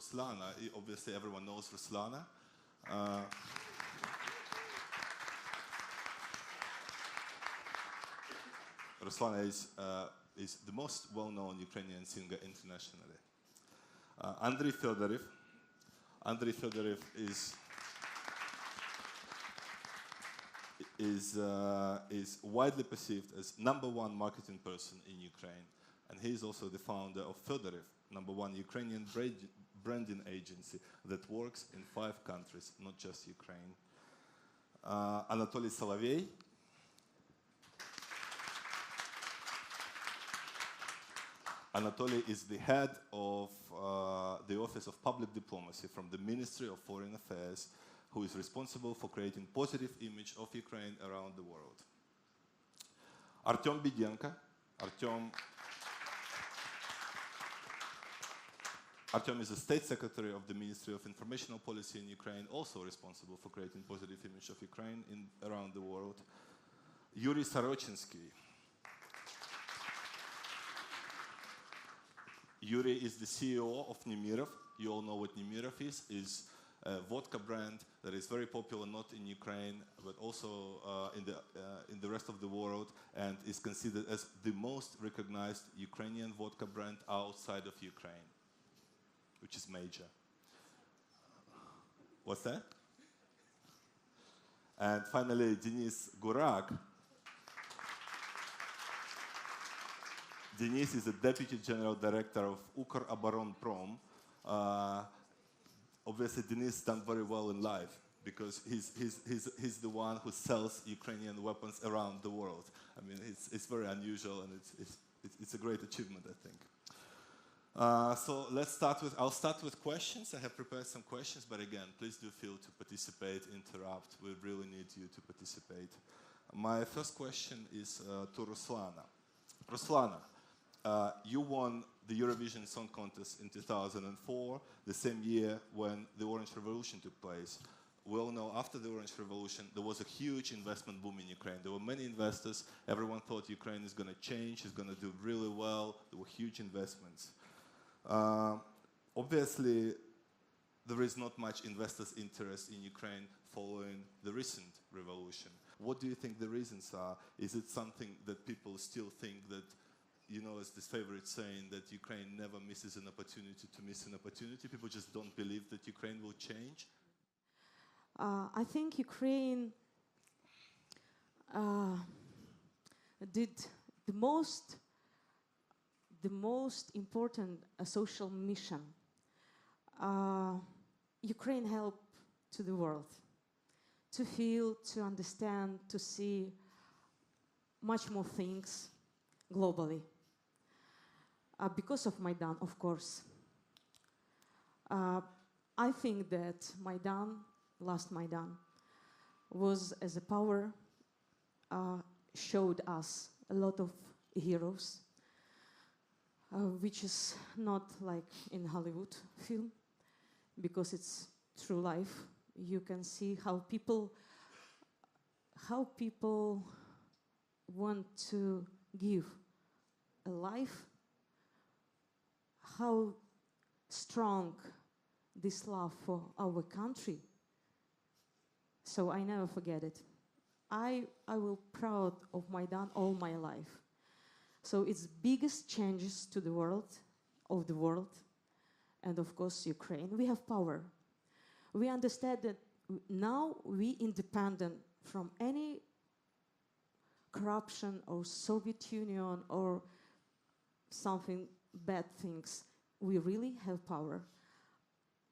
Ruslana. Obviously, everyone knows Ruslana. Ruslana is the most well-known Ukrainian singer internationally. Andrei Fedoriv. Andrei Fedoriv is widely perceived as #1 marketing person in Ukraine, and he is also the founder of Fedoriv, #1 Ukrainian branding agency that works in 5 countries, not just Ukraine. Anatoly Solovey. Anatoly is the head of the Office of Public Diplomacy from the Ministry of Foreign Affairs, who is responsible for creating positive image of Ukraine around the world. Artem Bidenko. Artem is the State Secretary of the Ministry of Informational Policy in Ukraine, also responsible for creating positive image of Ukraine around the world. Yuri Sorochinsky. Yuri is the CEO of Nemirov. You all know what Nemirov is a vodka brand that is very popular not in Ukraine, but also in the rest of the world, and is considered as the most recognized Ukrainian vodka brand outside of Ukraine, which is major. What's that? And finally, Denis Gurak. Denis is the Deputy General Director of Ukroboronprom. Obviously, Denis done very well in life because he's the one who sells Ukrainian weapons around the world. I mean, it's very unusual, and it's a great achievement, I think. So I'll start with questions. I have prepared some questions, but again, please do feel to participate, interrupt. We really need you to participate. My first question is to Ruslana. Ruslana, you won the Eurovision Song Contest in 2004, the same year when the Orange Revolution took place. We all know after the Orange Revolution, there was a huge investment boom in Ukraine. There were many investors. Everyone thought Ukraine is going to change, is going to do really well. There were huge investments. Obviously, there is not much investors' interest in Ukraine following the recent revolution. What do you think the reasons are? Is it something that people still think that, you know, as this favorite saying that Ukraine never misses an opportunity to miss an opportunity? People just don't believe that Ukraine will change? I think Ukraine did the most important social mission. Ukraine helped to the world to feel, to understand, to see much more things globally. Because of Maidan, of course. I think that last Maidan, was as a power, showed us a lot of heroes, which is not like in Hollywood film, because it's true life. You can see how people want to give a life, how strong this love for our country. So I never forget it. I will proud of Maidan all my life. So it's biggest changes to the world, and of course Ukraine. We have power. We understand that now we independent from any corruption or Soviet Union or something bad things. We really have power.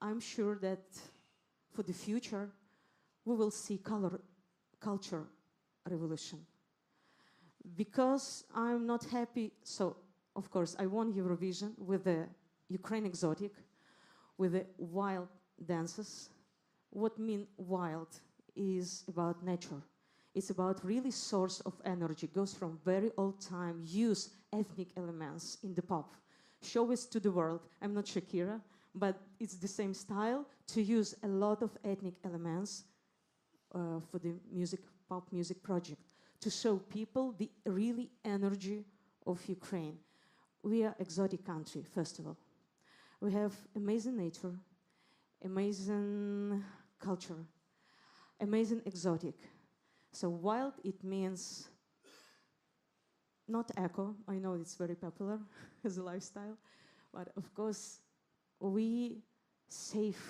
I'm sure that for the future we will see culture revolution. Because I'm not happy, so of course I won Eurovision with the Ukraine exotic, with the wild dances. What mean wild is about nature. It's about really source of energy, goes from very old time, use ethnic elements in the pop. Show it to the world. I'm not Shakira, but it's the same style, to use a lot of ethnic elements for the pop music project, to show people the really energy of Ukraine. We are exotic country, first of all. We have amazing nature, amazing culture, amazing exotic. So wild, it means not eco. I know it's very popular as a lifestyle, but of course we save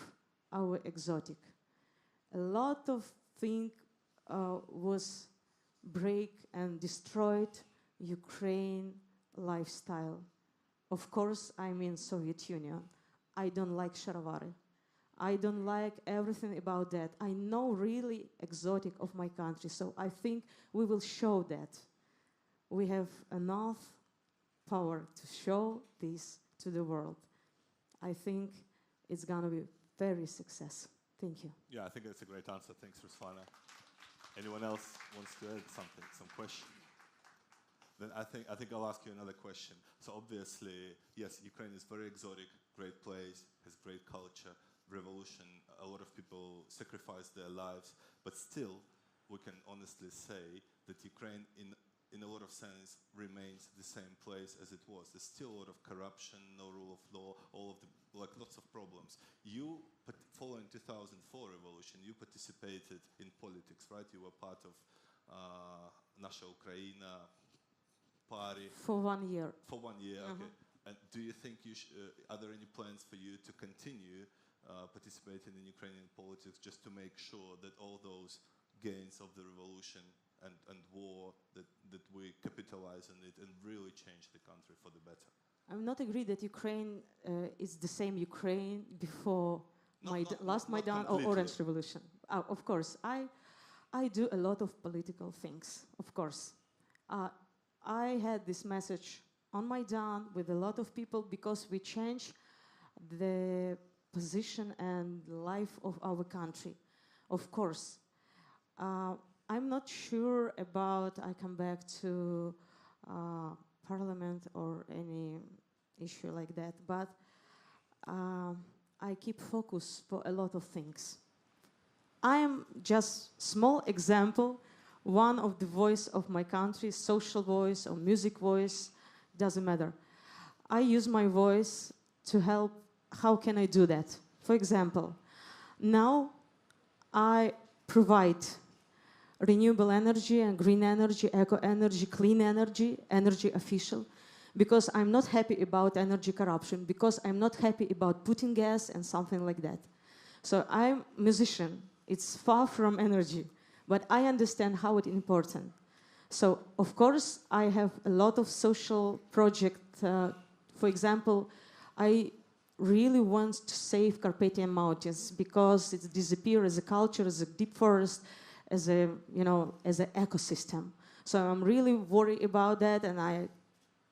our exotic. A lot of things was break and destroyed Ukraine lifestyle. Of course, I mean Soviet Union. I don't like Sharovary. I don't like everything about that. I know really exotic of my country, so I think we will show that. We have enough power to show this to the world. I think it's gonna be very successful. Thank you. Yeah, I think that's a great answer. Thanks, Ruslana. Anyone else wants to add something, some question? Then I think I'll ask you another question. So obviously, yes, Ukraine is very exotic, great place, has great culture, revolution. A lot of people sacrifice their lives, but still, we can honestly say that Ukraine, in a lot of sense, remains the same place as it was. There's still a lot of corruption, no rule of law, lots of problems. You, following 2004 revolution, you participated in politics, right? You were part of Nasha Ukraina party. For 1 year. For 1 year, okay. And do you think are there any plans for you to continue participating in Ukrainian politics just to make sure that all those gains of the revolution and war, that we capitalize on it and really change the country for the better? I'm not agree that Ukraine is the same Ukraine before last Maidan or Orange Revolution. Of course, I do a lot of political things, of course. I had this message on Maidan with a lot of people because we changed the position and life of our country. Of course, I'm not sure about I come back to parliament or any issue like that, but I keep focus for a lot of things. I am just small example, one of the voice of my country, social voice or music voice, doesn't matter. I use my voice to help. How can I do that? For example, now I provide renewable energy and green energy, eco energy, clean energy, energy official, because I'm not happy about energy corruption, because I'm not happy about putting gas and something like that. So I'm a musician. It's far from energy, but I understand how it's important. So, of course, I have a lot of social projects. For example, I really want to save Carpathian Mountains because it disappears as a culture, as a deep forest, as a, as an ecosystem. So I'm really worried about that, and I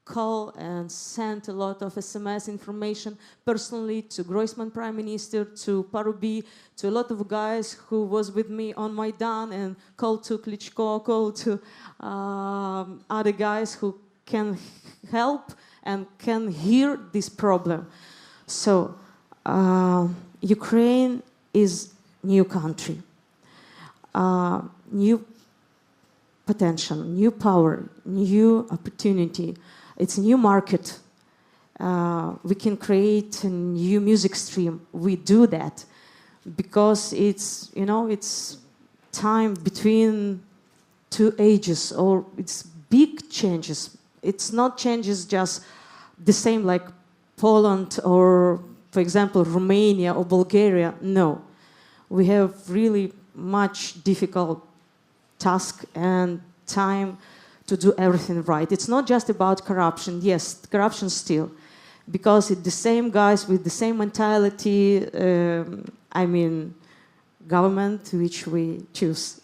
call and send a lot of SMS information personally to Groisman Prime Minister, to Parubi, to a lot of guys who was with me on Maidan, and call to Klitschko, call to other guys who can help and can hear this problem. So Ukraine is new country, new potential, new power, new opportunity. It's a new market. We can create a new music stream. We do that because it's, it's time between two ages, or it's big changes. It's not changes just the same like Poland or, for example, Romania or Bulgaria. No, we have really much difficult task and time to do everything right. It's not just about corruption. Yes, corruption still, because it's the same guys with the same mentality. Government which we choose.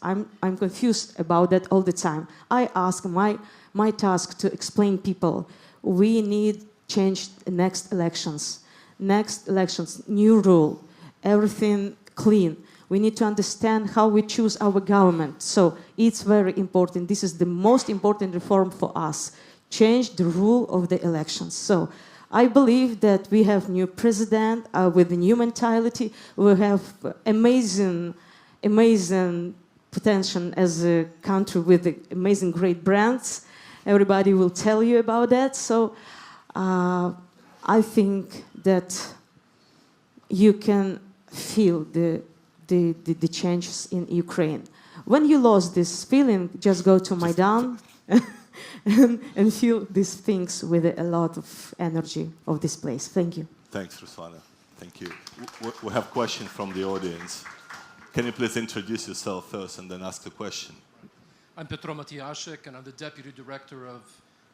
I'm confused about that all the time. I ask my task to explain people. We need change next elections. Next elections, new rule, everything clean. We need to understand how we choose our government. So it's very important. This is the most important reform for us. Change the rule of the elections. So I believe that we have new president with a new mentality. We have amazing potential as a country with amazing great brands. Everybody will tell you about that. So I think that you can feel the changes in Ukraine. When you lost this feeling, just go to Maidan and feel these things with a lot of energy of this place. Thank you. Thanks, Ruslana. Thank you. We have a question from the audience. Can you please introduce yourself first and then ask the question? I'm Petro Matyashik, and I'm the Deputy Director of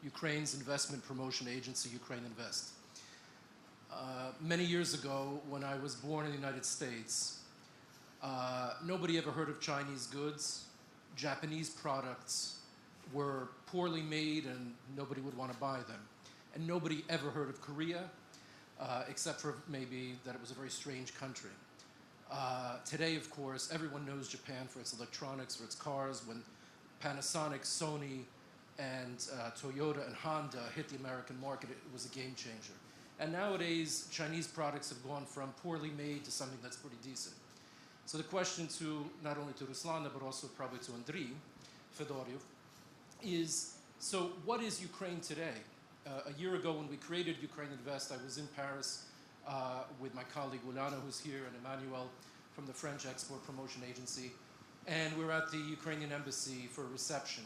Ukraine's investment promotion agency, Ukraine Invest. Many years ago, when I was born in the United States, nobody ever heard of Chinese goods. Japanese products were poorly made and nobody would want to buy them. And nobody ever heard of Korea, except for maybe that it was a very strange country. Today, of course, everyone knows Japan for its electronics, for its cars. When Panasonic, Sony, and Toyota and Honda hit the American market, it was a game changer. And nowadays, Chinese products have gone from poorly made to something that's pretty decent. So the question to, not only to Ruslana, but also probably to Andriy Fedoriv, is, so what is Ukraine today? A year ago when we created Ukraine Invest, I was in Paris with my colleague Ulyana, who's here, and Emmanuel from the French Export Promotion Agency. And we were at the Ukrainian embassy for a reception.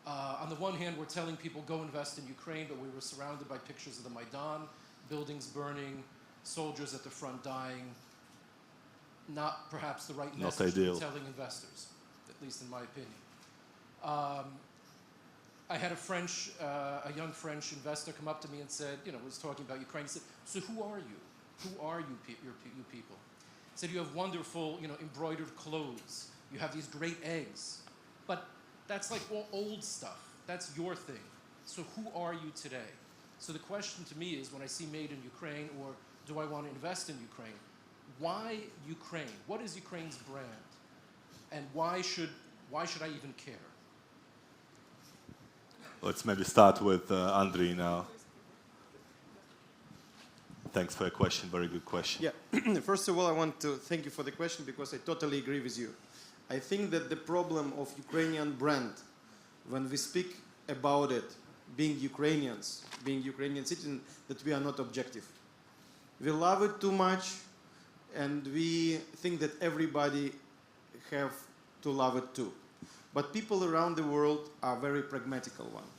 On the one hand, we're telling people go invest in Ukraine, but we were surrounded by pictures of the Maidan, buildings burning, soldiers at the front dying. Not perhaps the right message to be telling investors, at least in my opinion. I had a young French investor come up to me and said, was talking about Ukraine. He said, so who are you? Who are you people? He said, you have wonderful, embroidered clothes. You have these great eggs. But that's like all old stuff. That's your thing. So who are you today? So the question to me is, when I see made in Ukraine, or do I want to invest in Ukraine, why Ukraine? What is Ukraine's brand? And why should I even care? Let's maybe start with Andriy now. Thanks for your question. Very good question. Yeah. First of all, I want to thank you for the question because I totally agree with you. I think that the problem of Ukrainian brand, when we speak about it, being Ukrainians, being Ukrainian citizens, that we are not objective. We love it too much, and we think that everybody have to love it too. But people around the world are very pragmatical one.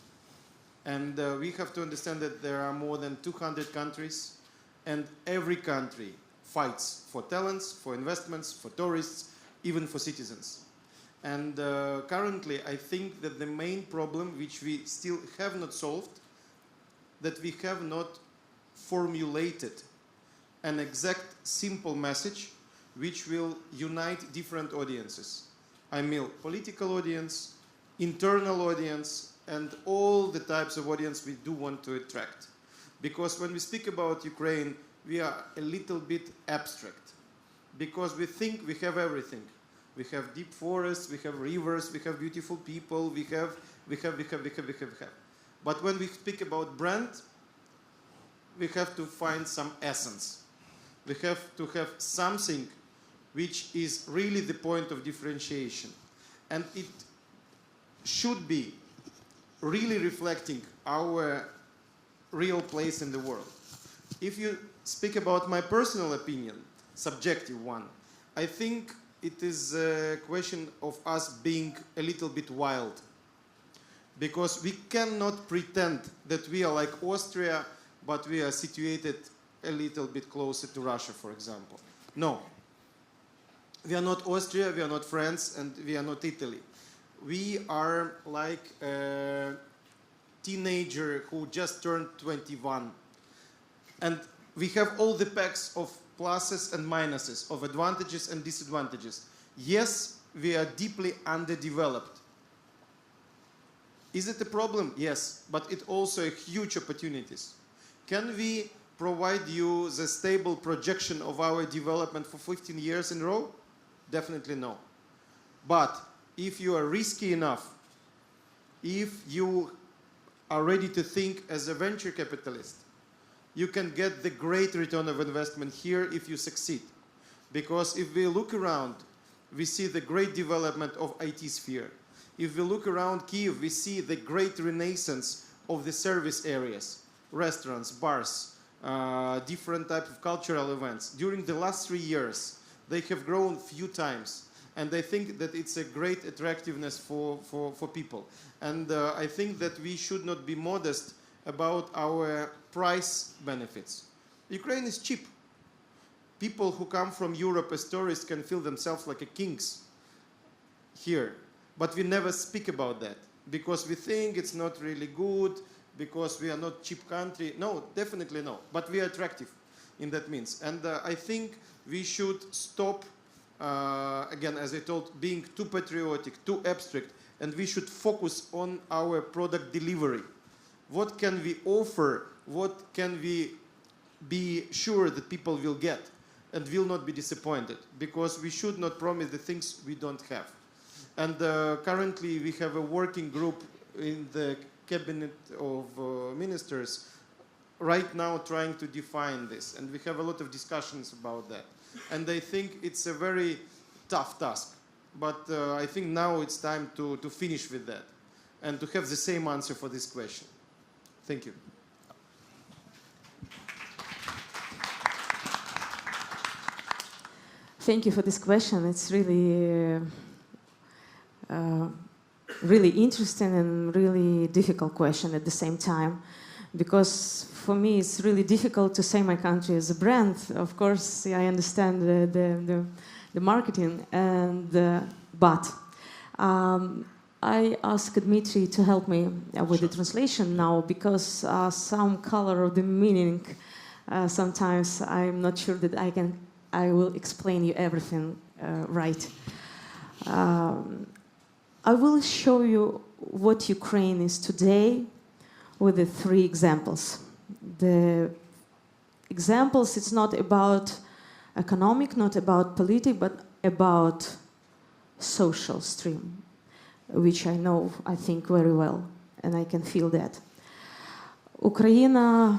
And we have to understand that there are more than 200 countries, and every country fights for talents, for investments, for tourists, even for citizens. And currently, I think that the main problem, which we still have not solved, that we have not formulated an exact, simple message which will unite different audiences. I mean, political audience, internal audience, and all the types of audience we do want to attract. Because when we speak about Ukraine, we are a little bit abstract. Because we think we have everything. We have deep forests, we have rivers, we have beautiful people, we have. But when we speak about brand, we have to find some essence. We have to have something which is really the point of differentiation. And it should be really reflecting our real place in the world. If you speak about my personal opinion, subjective one, I think it is a question of us being a little bit wild. Because we cannot pretend that we are like Austria, but we are situated a little bit closer to Russia, for example. No. We are not Austria, we are not France, and we are not Italy. We are like a teenager who just turned 21. And we have all the packs of pluses and minuses, of advantages and disadvantages. Yes, we are deeply underdeveloped. Is it a problem? Yes, but it also a huge opportunities. Can we provide you the stable projection of our development for 15 years in a row? Definitely no. But if you are risky enough, if you are ready to think as a venture capitalist, you can get the great return of investment here if you succeed. Because if we look around, we see the great development of IT sphere. If we look around Kyiv, we see the great renaissance of the service areas, restaurants, bars, different type of cultural events. During the last 3 years, they have grown few times. And I think that it's a great attractiveness for people. And I think that we should not be modest about our price benefits. Ukraine is cheap. People who come from Europe as tourists can feel themselves like a kings here. But we never speak about that because we think it's not really good, because we are not cheap country. No, definitely no. But we are attractive in that means. And I think we should stop, again, as I told, being too patriotic, too abstract, and we should focus on our product delivery. What can we offer? What can we be sure that people will get and will not be disappointed? Because we should not promise the things we don't have. And currently we have a working group in the cabinet of ministers right now trying to define this. And we have a lot of discussions about that. And I think it's a very tough task. But I think now it's time to finish with that and to have the same answer for this question. Thank you. Thank you for this question. It's really, really interesting and really difficult question at the same time, because for me it's really difficult to say my country is a brand. Of course, I understand the marketing, and but I asked Dmitry to help me with the translation now, because some color of the meaning sometimes I'm not sure that I will explain you everything right. I will show you what Ukraine is today with the 3 examples. The examples, it's not about economic, not about politics, but about social stream, which I know, I think very well, and I can feel that. Україна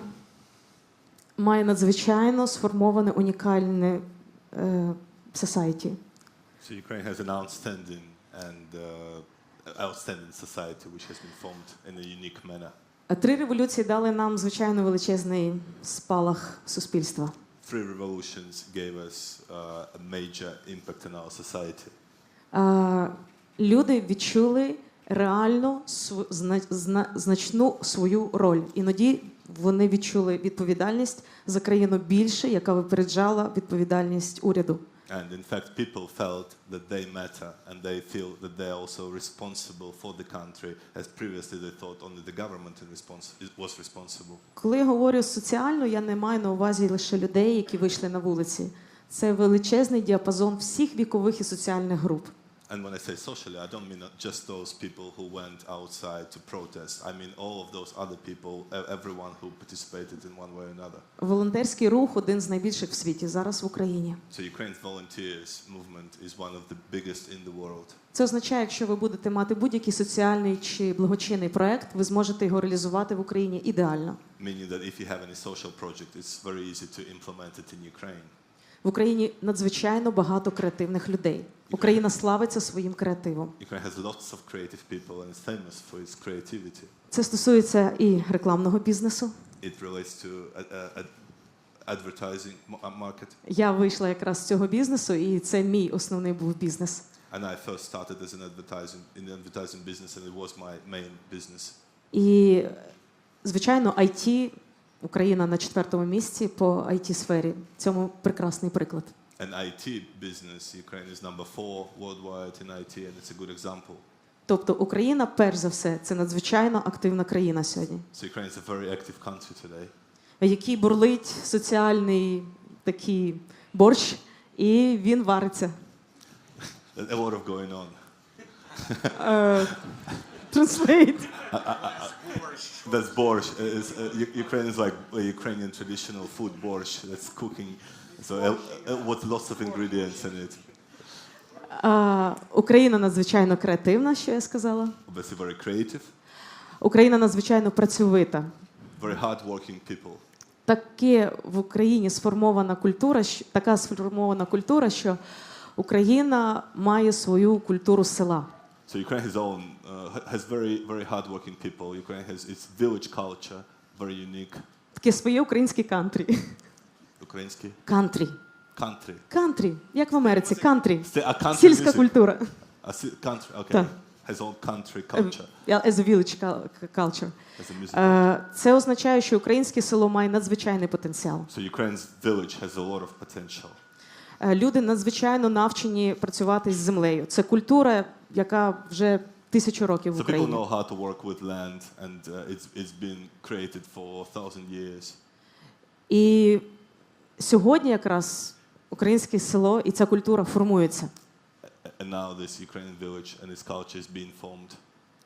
має надзвичайно сформоване унікальне society. So Ukraine has an outstanding society which has been formed in a unique manner. 3 революції дали нам звичайно величезний спалах суспільства. 3 revolutions gave us a major impact on our society. Люди відчули реально значну свою роль. Іноді вони відчули відповідальність за країну більше, яка випереджала відповідальність уряду. And in fact, people felt that they matter, and they feel that they are also responsible for the country, as previously they thought only the government was responsible. Коли я говорю соціально, я не маю на увазі лише людей, які вийшли на вулиці. Це величезний діапазон всіх вікових і соціальних груп. And when I say socially, I don't mean just those people who went outside to protest. I mean all of those other people, everyone who participated in one way or another. Волонтерський рух один з найбільших в світі зараз в Україні. So Ukraine's volunteers movement is one of the biggest in the world. Це означає, якщо ви будете мати будь-який соціальний чи благочинний проект, ви зможете його реалізувати в Україні ідеально. Meaning that if you have any social project, it's very easy to implement it in Ukraine. В Україні надзвичайно багато креативних людей. Україна славиться своїм креативом. Ukraine has lots of creative people and is famous for its creativity. Це стосується і рекламного бізнесу. It relates to advertising market. Я вийшла якраз з цього бізнесу, і це мій основний був бізнес. And I first started as an advertising business, and it was my main business. І, звичайно, IT, Україна на 4-му місці по IT-сфері. Цьому прекрасний приклад. And IT business, Ukraine is number 4 worldwide in IT, and it's a good example. Тобто Україна, перш за все, це надзвичайно активна країна сьогодні. So Ukraine is a very active country today. Який бурлить соціальний такий борщ, і він вариться. A lot of going on. Translate. That's borscht. Ukraine is like a Ukrainian traditional food, borscht. That's cooking. So with lots of ingredients in it. Україна надзвичайно креативна, що я сказала. Obviously very creative. Україна надзвичайно працьовита. Very hard-working people. Таке в Україні сформована культура, така сформована культура, що Україна має свою культуру села. So Ukraine has very hard-working people. Ukraine has its village culture, very unique. таке своє українське кантрі. Український? Кантрі. Country. Кантрі, як в Америці, кантрі. A country Сільська music. культура. Country, okay. Так. Has all country culture. As a village culture. As a music culture. Це означає, що українське село має надзвичайний потенціал. So Ukraine's village has a lot of potential. Люди надзвичайно навчені працювати з землею. Це культура, яка вже 1000 років в So people Україні. know how to work with land, and it's been created for 1000 years. І сьогодні якраз українське село і ця культура формується. And now this Ukrainian village and its culture is being formed.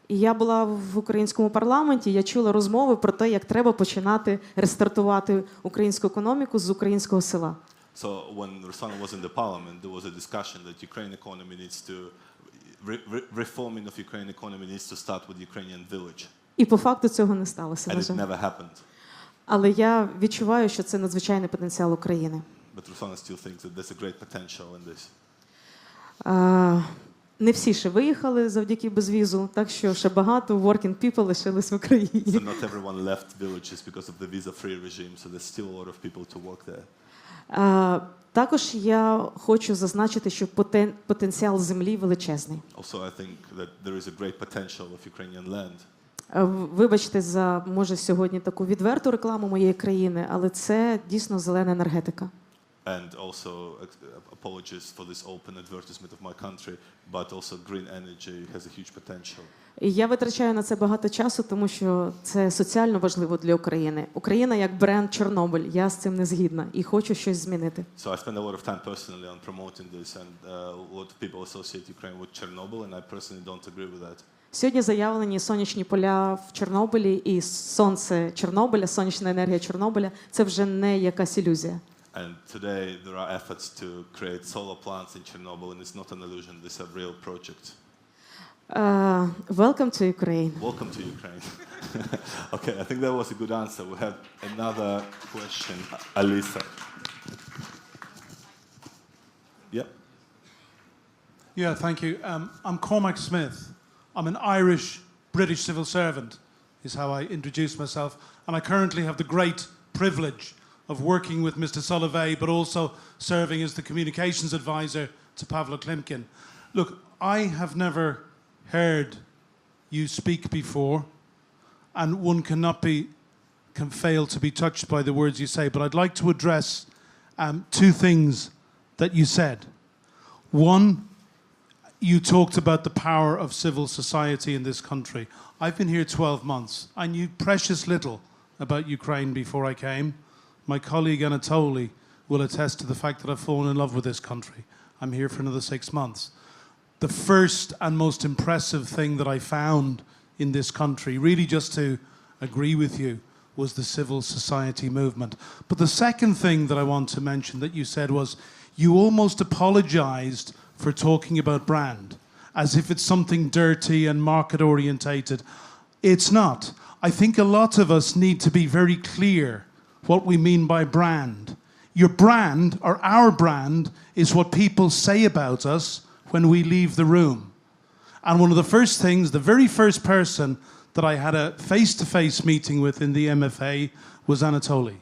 І я була в українському парламенті, я чула розмови про те, як треба починати рестартувати українську економіку з українського села. So when Ruslana was in the parliament, there was a discussion that Ukrainian economy needs to, reforming of Ukrainian economy needs to start with Ukrainian village. І по факту цього не сталося, And на it жаль. never happened. Але я відчуваю, що це надзвичайний потенціал України. But Ruslana still thinks that there's a great potential in this. Не всі ще виїхали завдяки безвізу, так що ще багато working people лишились в Україні. So not everyone left villages because of the visa-free regime, so there's still a lot of people to work there. Також я хочу зазначити, що потенціал землі величезний. Also, I think that there is a great potential of Ukrainian land. Вибачте за, може, сьогодні таку відверту рекламу моєї країни, але це дійсно зелена енергетика. And also, apologies for this open advertisement of my country, but also green energy has a huge potential. І я витрачаю на це багато часу, тому що це соціально важливо для України. Україна як бренд Чорнобиль, я з цим не згідна і хочу щось змінити. So I spend a lot of time personally on promoting this, and a lot of people associate Ukraine with Chernobyl, and I personally don't agree with that. Сьогодні заявлені сонячні поля в Чорнобилі і сонце Чорнобиля, сонячна енергія Чорнобиля – це вже не якась ілюзія. And today there are efforts to create solar plants in Chernobyl, and it's not an illusion, these are real projects. Welcome to Ukraine. Welcome to Ukraine. Okay, I think that was a good answer. We have another question. Alisa. Yep. Yeah, thank you. I'm Cormac Smith. I'm an Irish British civil servant, is how I introduce myself. And I currently have the great privilege of working with Mr. Solovey, but also serving as the communications advisor to Pavlo Klimkin. Look, I have never heard you speak before, and one can fail to be touched by the words you say, but I'd like to address two things that you said. One, you talked about the power of civil society in this country. I've been here 12 months. I knew precious little about Ukraine before I came. My colleague Anatoly will attest to the fact that I've fallen in love with this country. I'm here for another 6 months. The first and most impressive thing that I found in this country, really just to agree with you, was the civil society movement. But the second thing that I want to mention that you said was you almost apologized for talking about brand, as if it's something dirty and market-orientated. It's not. I think a lot of us need to be very clear what we mean by brand. Your brand, or our brand, is what people say about us when we leave the room. And one of the first things, the very first person that I had a face-to-face meeting with in the MFA was Anatoly.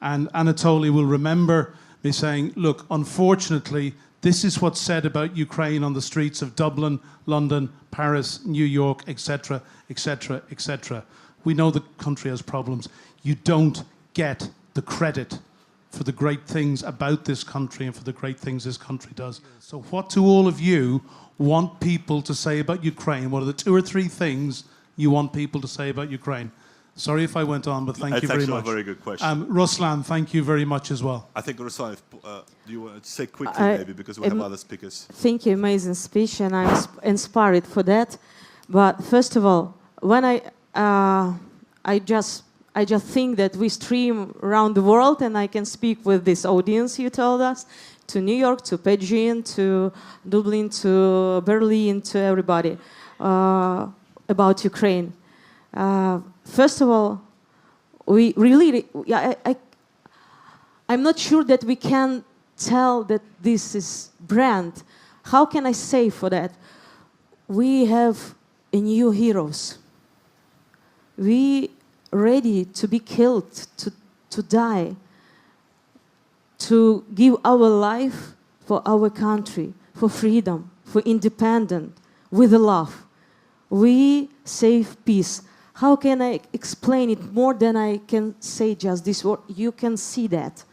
And Anatoly will remember me saying, look, unfortunately, this is what's said about Ukraine on the streets of Dublin, London, Paris, New York, etc., etc., etc. We know the country has problems. You don't get the credit for the great things about this country and for the great things this country does. So what do all of you want people to say about Ukraine? What are the 2 or 3 things you want people to say about Ukraine? Sorry if I went on, but thank you very much. It's actually a very good question. Ruslan, thank you very much as well. I think, Ruslan, do you want to say quickly maybe, because we have other speakers? Thank you, amazing speech, and I'm inspired for that. But first of all, when I just think that we stream around the world, and I can speak with this audience you told us, to New York, to Beijing, to Dublin, to Berlin, to everybody, about Ukraine. First of all, we really, I'm not sure that we can tell that this is brand. How can I say for that? We have a new heroes. We ready to be killed, to die, to give our life for our country, for freedom, for independence, with love. We save peace. How can I explain it more than I can say just this word? You can see that.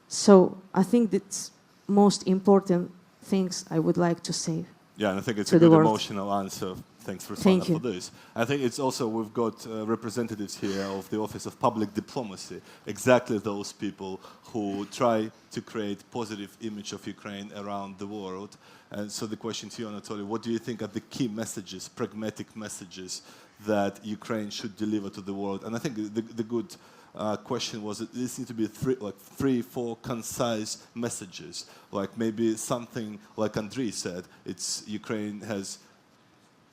So I think that's most important things I would like to say. Yeah, and I think it's to a the good world. emotional answer. Thanks, Ruslana, Thank you. for this. I think it's also, we've got representatives here of the Office of Public Diplomacy, exactly those people who try to create positive image of Ukraine around the world. And so the question to you, Anatoly, what do you think are the key messages, pragmatic messages that Ukraine should deliver to the world? And I think the good question was that this needs to be three, four concise messages. Like maybe something like Andriy said, it's Ukraine has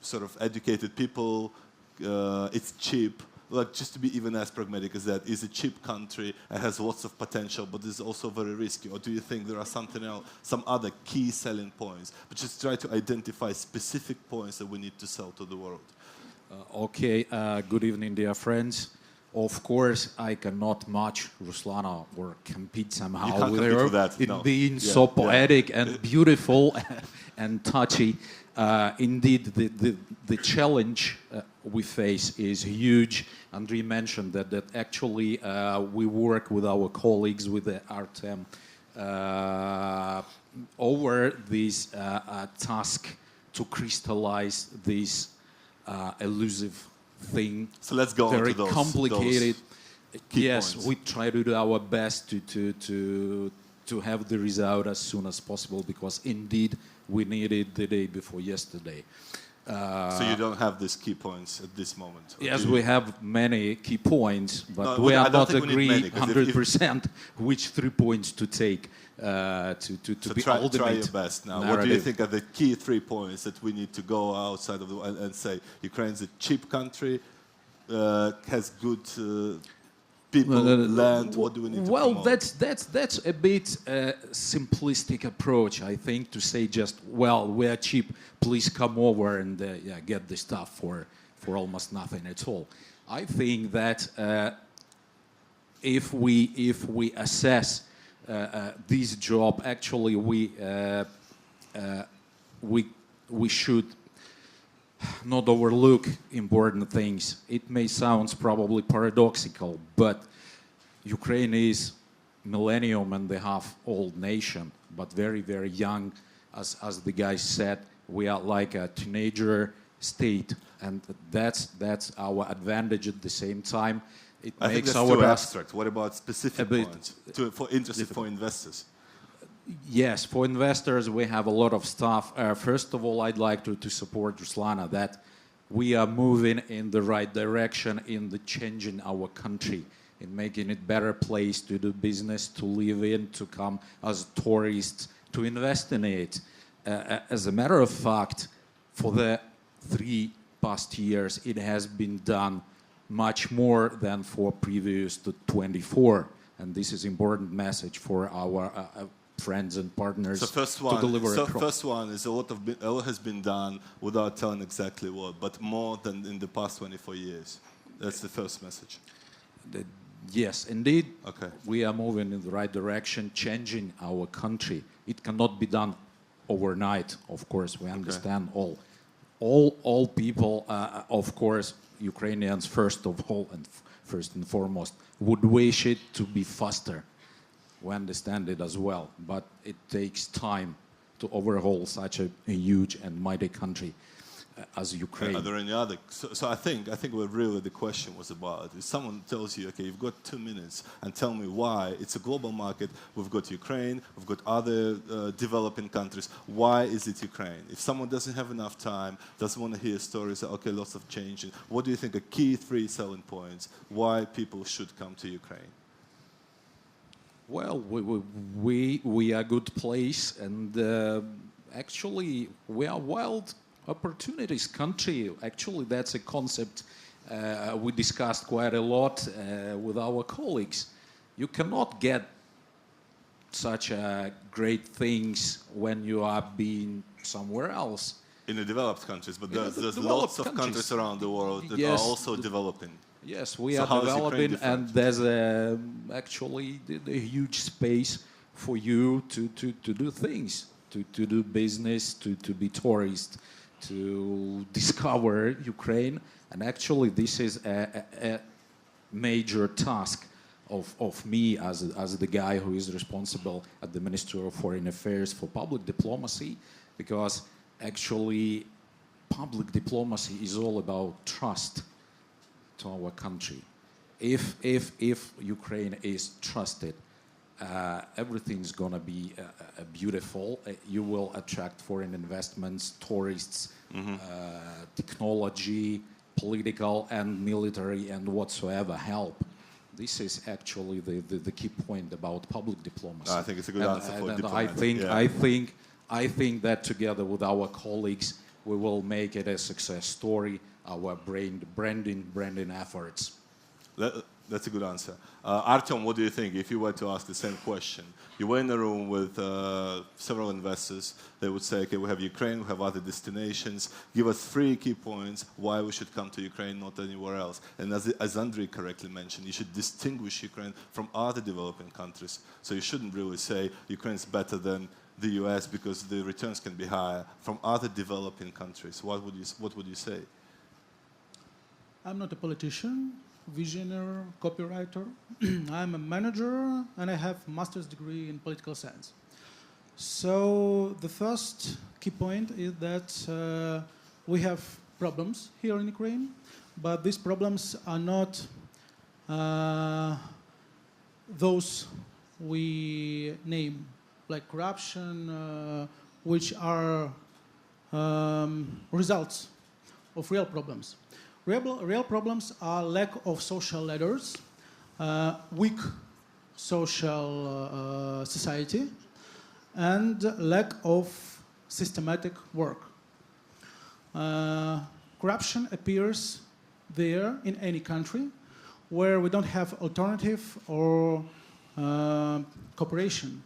sort of educated people, it's cheap. Like just to be even as pragmatic as that, is a cheap country and has lots of potential, but is also very risky. Or do you think there are something else, some other key selling points? But just try to identify specific points that we need to sell to the world. Okay, good evening, dear friends. Of course, I cannot match Ruslana or compete somehow You can't with compete her with that, in no. being Yeah, so yeah. poetic and beautiful and touchy. Indeed, the challenge we face is huge. Andriy mentioned that actually we work with our colleagues with the Artem over this task to crystallize this elusive thing. So let's go Very on to those complicated. key Yes, points. we try to do our best to have the result as soon as possible, because indeed we need it the day before yesterday. So you don't have these key points at this moment? or Yes, do you? we have many key points, but No, we I are don't not think we need agree many, 'cause if- 100% which 3 points to take to So be try ultimate your best now. What do you narrative. think are the key 3 points that we need to go outside of and say Ukraine's a cheap country, has good people, land? What do we need to Well, promote? that's a bit simplistic approach, I think, to say just, well, we are cheap, please come over and get the stuff for almost nothing at all. I think that if we assess this job, actually we should not overlook important things. It may sound probably paradoxical, but Ukraine is millennium and a half old nation, but very, very young. As the guy said, we are like a teenager state, and that's our advantage at the same time. It I think makes that's our too abstract. What about specific a bit points for interested for investors? Yes, for investors, we have a lot of stuff. First of all, I'd like to support Ruslana that we are moving in the right direction in the changing our country, in making it better place to do business, to live in, to come as tourists, to invest in it. As a matter of fact, for the 3 past years, it has been done much more than for previous to 24. And this is important message for our friends and partners So first to one, deliver across. first one is a lot has been done without telling exactly what, but more than in the past 24 years. That's the first message. Yes, indeed. Okay. We are moving in the right direction, changing our country. It cannot be done overnight, of course. We understand all people, of course, Ukrainians first of all and first and foremost, would wish it to be faster. We understand it as well, but it takes time to overhaul such a huge and mighty country as Ukraine. Are there any other? So I think what really the question was about is someone tells you, okay, you've got 2 minutes and tell me why it's a global market. We've got Ukraine, we've got other developing countries. Why is it Ukraine? If someone doesn't have enough time, doesn't want to hear stories, okay, lots of change. What do you think are key 3 selling points why people should come to Ukraine? Well, we are a good place, and actually we are wild opportunities country. Actually, that's a concept we discussed quite a lot with our colleagues. You cannot get such great things when you are being somewhere else. In the developed countries, but In the there's developed lots of countries around the world that Yes, are also developing. Yes, we So are how is Ukraine developing, different? and there's actually a huge space for you to do things, to do business, to be tourist, to discover Ukraine. And actually, this is a major task of me as the guy who is responsible at the Ministry of Foreign Affairs for public diplomacy, because actually public diplomacy is all about trust to our country. If Ukraine is trusted, everything's gonna be beautiful. You will attract foreign investments, tourists, technology, political and military and whatsoever help. This is actually the key point about public diplomacy. I think it's a good answer for and diplomacy. I think that together with our colleagues, we will make it a success story. Our branding efforts. That's a good answer. Artyom, what do you think? If you were to ask the same question, you were in a room with several investors, they would say, okay, we have Ukraine, we have other destinations, give us 3 key points why we should come to Ukraine, not anywhere else. And as Andrei correctly mentioned, you should distinguish Ukraine from other developing countries. So you shouldn't really say Ukraine's better than the US because the returns can be higher from other developing countries. What would you say? I'm not a politician, visionary, copywriter. I'm a manager and I have a master's degree in political science. So the first key point is that we have problems here in Ukraine, but these problems are not those we name, like corruption, which are results of real problems. Real problems are lack of social ladders, weak social society, and lack of systematic work. Corruption appears there in any country where we don't have alternative or cooperation,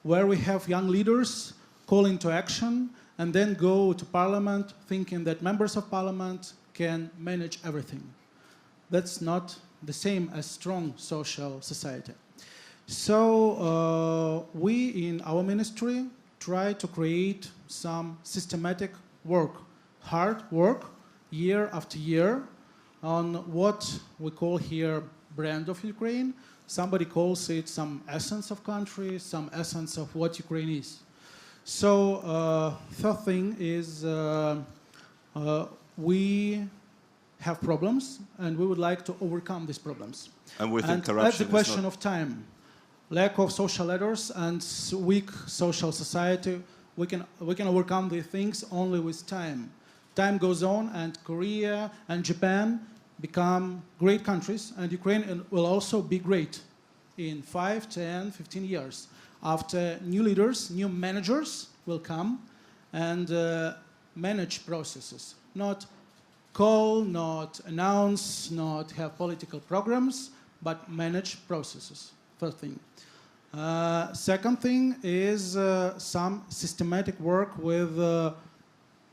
where we have young leaders calling to action and then go to parliament thinking that members of parliament can manage everything. That's not the same as strong social society. So we in our ministry try to create some systematic work, hard work, year after year, on what we call here brand of Ukraine. Somebody calls it some essence of country, some essence of what Ukraine is. So third thing is we have problems and we would like to overcome these problems. And we think and corruption that's the question of time. Lack of social ladders and weak social society, we can overcome these things only with time. Time goes on and Korea and Japan become great countries and Ukraine will also be great in 5, 10, 15 years. After new leaders, new managers will come and manage processes. Not call, not announce, not have political programs, but manage processes. First thing. Second thing is some systematic work with,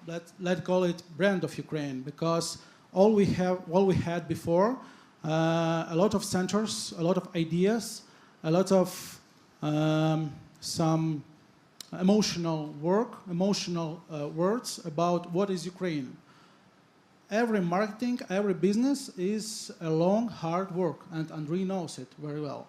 let's call it brand of Ukraine, because all we had before, a lot of centers, a lot of ideas, a lot of some emotional work, emotional words about what is Ukraine. Every marketing, every business is a long, hard work, and Andrei knows it very well.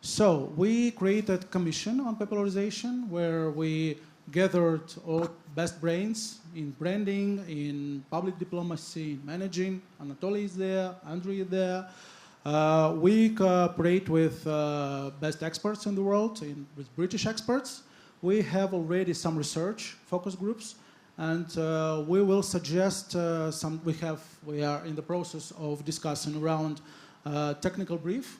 So we created a commission on popularization where we gathered all best brains in branding, in public diplomacy, in managing. Anatoly is there, Andrei is there. We cooperate with best experts in the world, with British experts. We have already some research focus groups, and we will suggest some. We are in the process of discussing around technical brief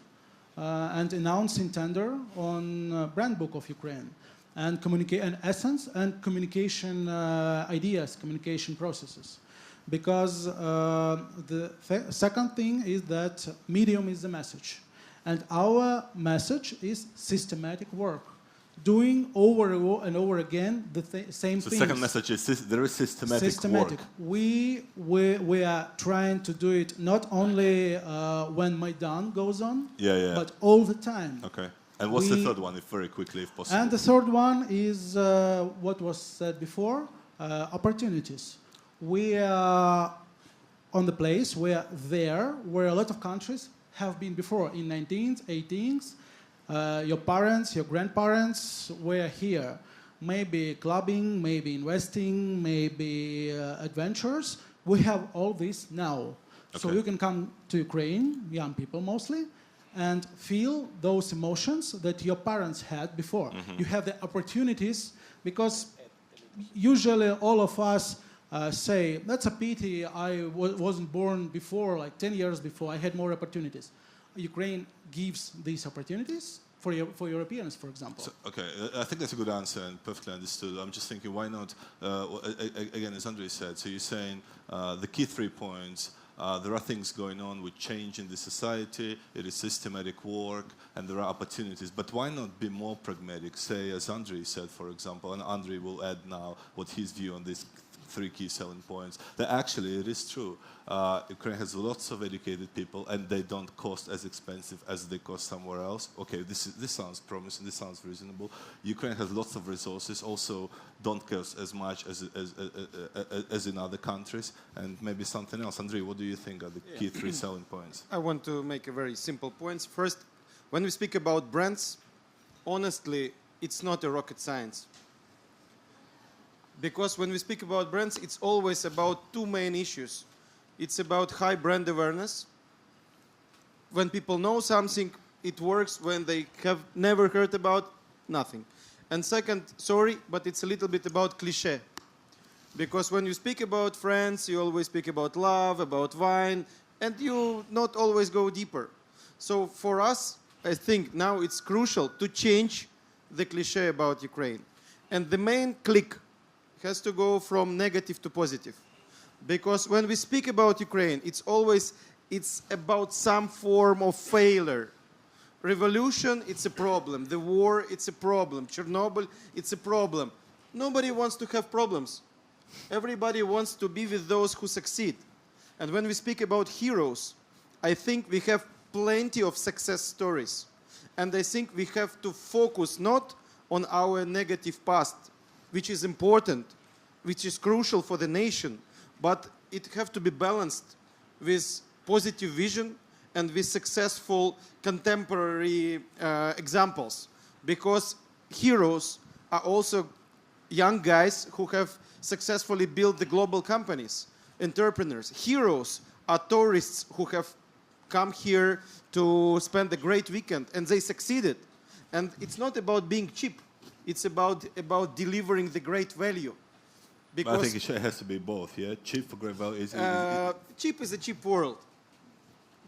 and announcing tender on brand book of Ukraine and communicate an essence and communication ideas, communication processes. Because the second thing is that medium is the message. And our message is systematic work. doing over and over again the same So things. second message is there is systematic work. We are trying to do it not only when Maidan goes on, but all the time. Okay. And what's the third one, if very quickly, if possible? And the third one is what was said before, opportunities. We are on the place, we are there, where a lot of countries have been before, in 19th, 18th. Your parents, your grandparents were here. Maybe clubbing, maybe investing, maybe adventures. We have all this now. Okay. So you can come to Ukraine, young people mostly, and feel those emotions that your parents had before. Mm-hmm. You have the opportunities, because usually all of us say, that's a pity I wasn't born before, like 10 years before, I had more opportunities. Ukraine gives these opportunities for Europeans, for example. So, okay, I think that's a good answer and perfectly understood. I'm just thinking, why not, again, as Andrei said, so you're saying the key 3 points, there are things going on with change in the society, it is systematic work, and there are opportunities. But why not be more pragmatic, say, as Andrei said, for example, and Andrei will add now what his view on these 3 key selling points, that actually it is true. Ukraine has lots of educated people, and they don't cost as expensive as they cost somewhere else. Okay, this sounds promising, this sounds reasonable. Ukraine has lots of resources, also don't cost as much as in other countries, and maybe something else. Andrei, what do you think are the key 3 selling points? I want to make a very simple points. First, when we speak about brands, honestly, it's not a rocket science. Because when we speak about brands, it's always about 2 main issues. It's about high brand awareness. When people know something, it works. When they have never heard about, nothing. And second, sorry, but it's a little bit about cliché. Because when you speak about friends, you always speak about love, about wine, and you not always go deeper. So for us, I think now it's crucial to change the cliché about Ukraine. And the main click has to go from negative to positive. Because when we speak about Ukraine, it's about some form of failure. Revolution, it's a problem. The war, it's a problem. Chernobyl, it's a problem. Nobody wants to have problems. Everybody wants to be with those who succeed. And when we speak about heroes, I think we have plenty of success stories. And I think we have to focus not on our negative past, which is important, which is crucial for the nation, but it has to be balanced with positive vision and with successful contemporary examples. Because heroes are also young guys who have successfully built the global companies, entrepreneurs. Heroes are tourists who have come here to spend a great weekend, and they succeeded. And it's not about being cheap. It's about delivering the great value. Because I think it has to be both, yeah? Cheap for great value. Cheap is a cheap world.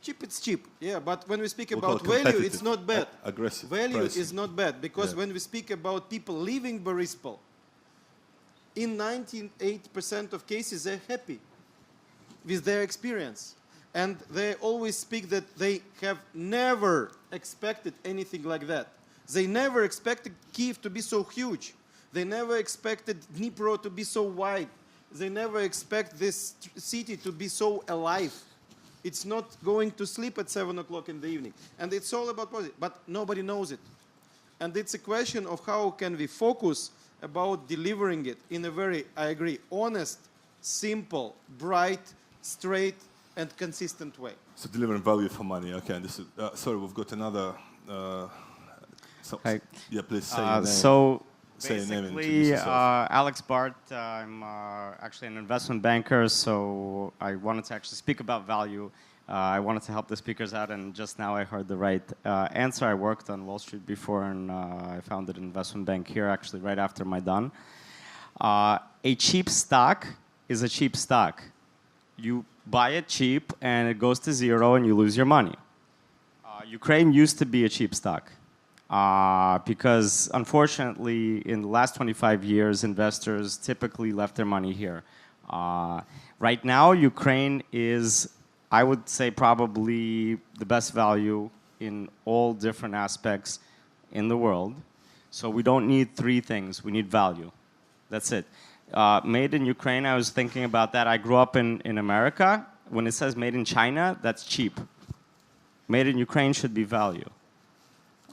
Cheap, it's cheap, yeah. But when we speak about value, it's not bad. Aggressive value pricing is not bad, because when we speak about people leaving Borispol, in 98% of cases, they're happy with their experience. And they always speak that they have never expected anything like that. They never expected Kyiv to be so huge. They never expected Dnipro to be so wide. They never expect this city to be so alive. It's not going to sleep at 7 o'clock in the evening. And it's all about positive, but nobody knows it. And it's a question of how can we focus about delivering it in a very, I agree, honest, simple, bright, straight, and consistent way. So delivering value for money, okay. And this is, sorry, we've got another... Hi. Yeah, please say your name. So say basically, Alex Bart, I'm actually an investment banker, so I wanted to actually speak about value. I wanted to help the speakers out, and just now I heard the right answer. I worked on Wall Street before, and I founded an investment bank here, actually right after Maidan. A cheap stock is a cheap stock. You buy it cheap, and it goes to zero, and you lose your money. Ukraine used to be a cheap stock. Because unfortunately, in the last 25 years, investors typically left their money here. Right now, Ukraine is, I would say, probably the best value in all different aspects in the world. So we don't need three things. We need value. That's it. Made in Ukraine, I was thinking about that. I grew up in America. When it says made in China, that's cheap. Made in Ukraine should be value.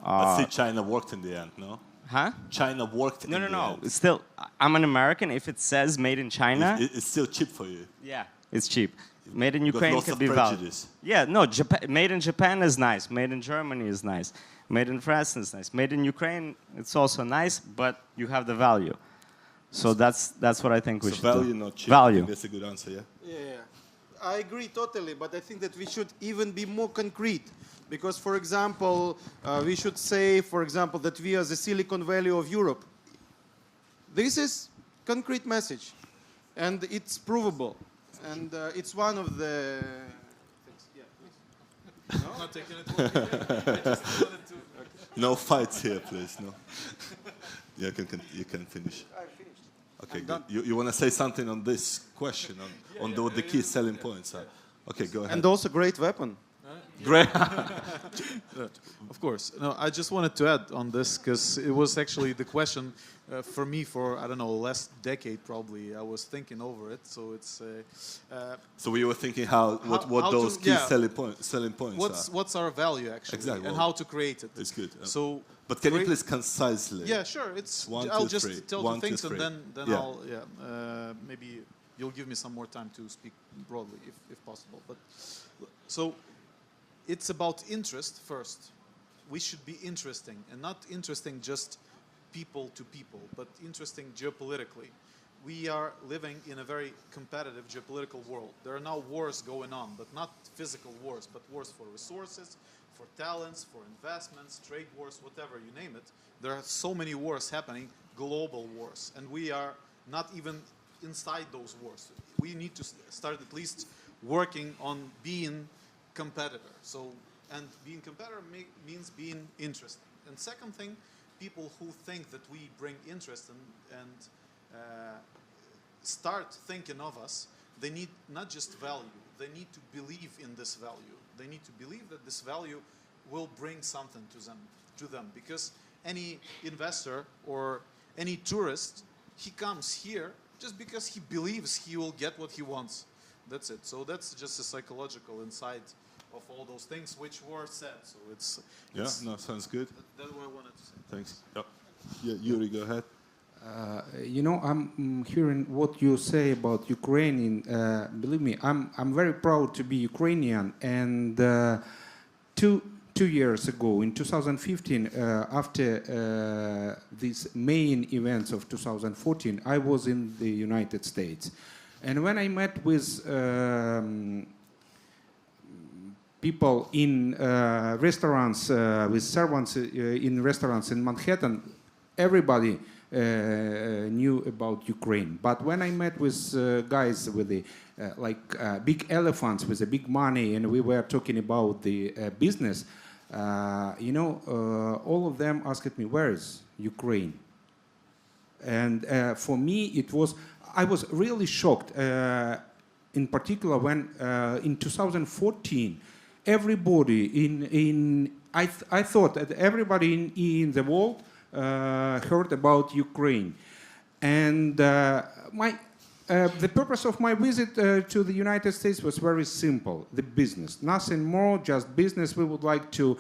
But see, China worked in the end, no? Huh? China worked in the end. No. It's still, I'm an American. If it says made in China, It's still cheap for you. yeah, it's cheap. Made in Got Ukraine lots could of be value. prejudice. Yeah, no, made in Japan is nice. Made in Germany is nice. Made in France is nice. Made in Ukraine, it's also nice, but you have the value. So that's what I think we So should value, do. not cheap. Value. I think that's a good answer, yeah? Yeah, I agree totally, but I think that we should even be more concrete. Because, for example, we should say, for example, that we are the Silicon Valley of Europe. This is concrete message, and it's provable. And it's one of the... Yeah, please. No? Not taking it for me. I just wanted to. No fights here, please, no. You can finish. I finished. Okay, good. You want to say something on this question, on what the key selling points are? Okay, go ahead. And also great weapon. Great. Of course. No, I just wanted to add on this because it was actually the question for me for, I don't know, last decade probably. I was thinking over it. So it's... So we were thinking what how those to- key yeah. selling points are. what's our value actually? Exactly. And Well, how to create it. It's good. So... But can you great- please concisely? Yeah, sure. It's. One, I'll two, just three. tell One, the things two, and three. then Yeah. I'll maybe you'll give me some more time to speak broadly if possible. But so it's about interest first. We should be interesting and not interesting just people to people, but interesting geopolitically. We are living in a very competitive geopolitical world. There are now wars going on, but not physical wars, but wars for resources, for talents, for investments, trade wars, whatever, you name it. There are so many wars happening, global wars, and we are not even inside those wars. We need to start at least working on being competitor. So, and being competitor means being interesting. And second thing, people who think that we bring interest and start thinking of us, they need not just value, they need to believe in this value. They need to believe that this value will bring something to them. Because any investor or any tourist, he comes here just because he believes he will get what he wants. That's it. So that's just a psychological insight of all those things which were said. So it's No, sounds good. that's what I wanted to say. Thanks. Yep. Yeah, Yuri, go ahead. You know, I'm hearing what you say about Ukraine. Believe me, I'm very proud to be Ukrainian. And two years ago, in 2015, after these main events of 2014, I was in the United States. And when I met with people in restaurants, with servants in restaurants in Manhattan, everybody knew about Ukraine. But when I met with guys with the big elephants with the big money, and we were talking about the business, all of them asked me, "Where is Ukraine?" And for me, I was really shocked. In particular, when in 2014, everybody I thought that everybody in the world heard about Ukraine. And the purpose of my visit to the United States was very simple, the business. Nothing more, just business. We would like to,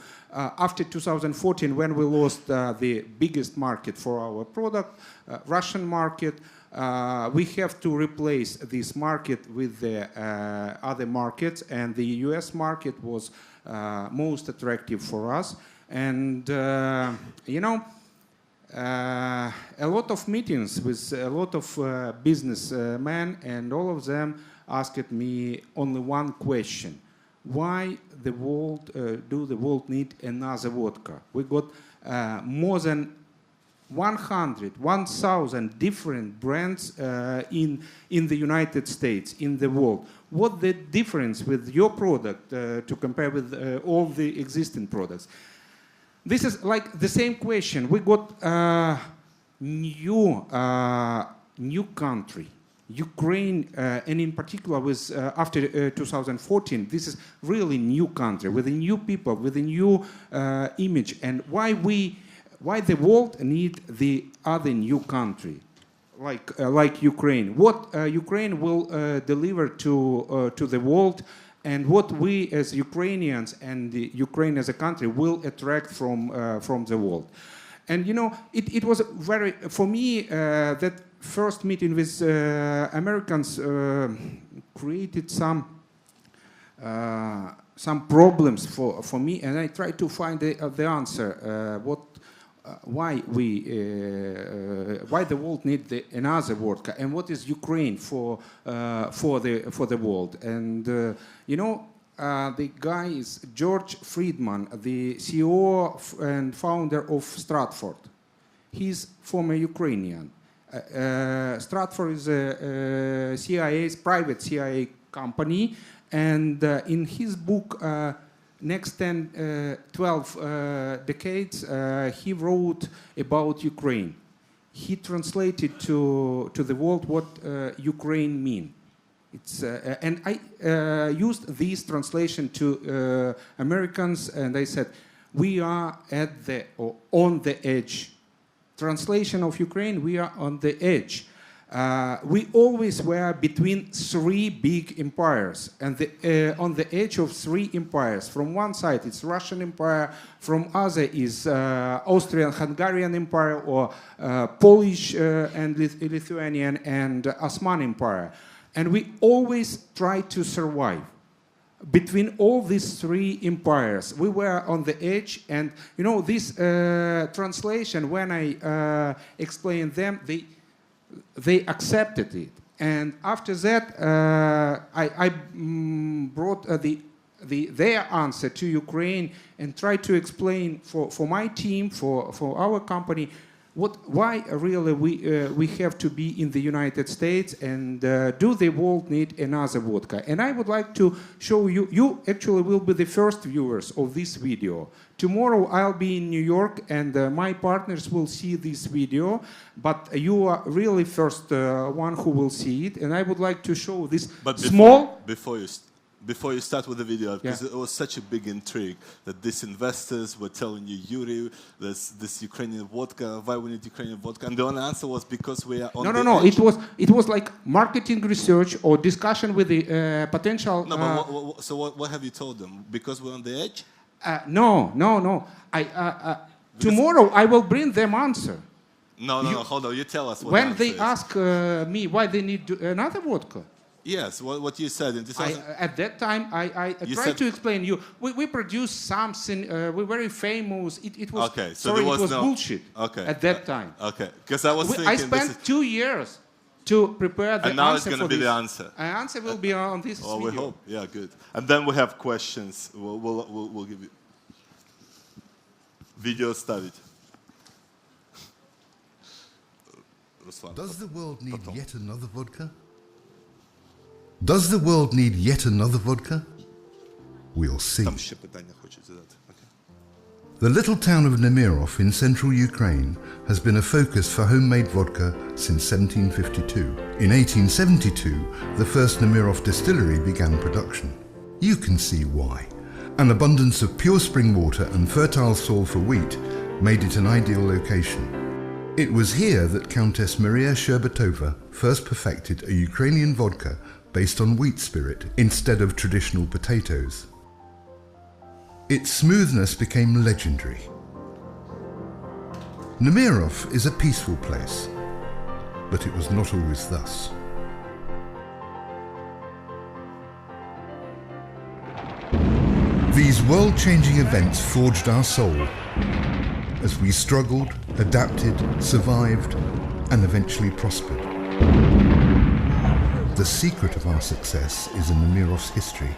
after 2014, when we lost the biggest market for our product, Russian market, we have to replace this market with the other markets, and the US market was most attractive for us. And, a lot of meetings with a lot of businessmen, and all of them asked me only one question: why the world need another vodka? We got more than 1,000 different brands in the United States, in the world. What the difference with your product to compare with all the existing products? This is like the same question. We got new country, Ukraine, and in particular with after 2014. This is really new country with a new people, with a new image. And why we why the world need the other new country, like Ukraine. What Ukraine will deliver to the world, and what we as Ukrainians and Ukraine as a country will attract from the world. And you know, it was very, for me, that first meeting with Americans created some problems for me, and I tried to find the answer. Why the world need another vodka, and what is Ukraine for the world? And you know, the guy is George Friedman, the CEO and founder of Stratford. He's former Ukrainian. Stratford is a private CIA company, and in his book, Next 12 Decades, he wrote about Ukraine. He translated to the world what Ukraine means. And I used this translation to Americans, and I said, we are on the edge. Translation of Ukraine, we are on the edge. We always were between three big empires, and on the edge of three empires. From one side, it's Russian Empire. From other is Austrian-Hungarian Empire, or Polish and Lithuanian and Ottoman Empire. And we always try to survive between all these three empires. We were on the edge, and you know, this translation, when I explained them, they accepted it. And after that, I brought their answer to Ukraine and tried to explain for my team, for our company, why really we have to be in the United States, and do the world need another vodka? And I would like to show you, you actually will be the first viewers of this video. Tomorrow I'll be in New York, and my partners will see this video, but you are really first one who will see it, and I would like to show this Before you start with the video, because it was such a big intrigue that these investors were telling you, Yuri, this Ukrainian vodka, why we need Ukrainian vodka? And the only answer was because we are on the edge. It was like marketing research or discussion with the potential... No, but so what have you told them? Because we're on the edge? No. Tomorrow I will bring them answer. No, hold on. You tell us what when they ask me why they need another vodka. Yes, what you said. At that time, I tried to explain you. We produced something. We're very famous. It was okay. So sorry, it was bullshit. Okay. At that time. Okay, because I was thinking. I spent 2 years to prepare the answer. And now it's going to be the answer. The answer will be on this video. We hope. Yeah, good. And then we have questions. We'll give you. Video started. Does the world need yet another vodka? Does the world need yet another vodka? We'll see. The little town of Nemirov in central Ukraine has been a focus for homemade vodka since 1752. In 1872, the first Nemirov distillery began production. You can see why. An abundance of pure spring water and fertile soil for wheat made it an ideal location. It was here that Countess Maria Sherbatova first perfected a Ukrainian vodka based on wheat spirit instead of traditional potatoes. Its smoothness became legendary. Nemirov is a peaceful place, but it was not always thus. These world-changing events forged our soul as we struggled, adapted, survived, and eventually prospered. The secret of our success is in Nemirov's history.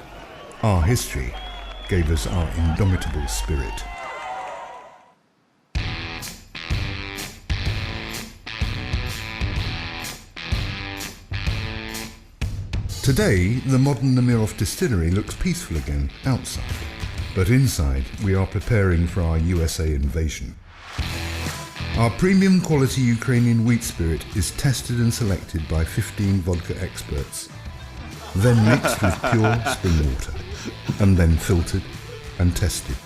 Our history gave us our indomitable spirit. Today, the modern Nemirov distillery looks peaceful again outside, but inside we are preparing for our USA invasion. Our premium quality Ukrainian wheat spirit is tested and selected by 15 vodka experts, then mixed with pure spring water, and then filtered and tested,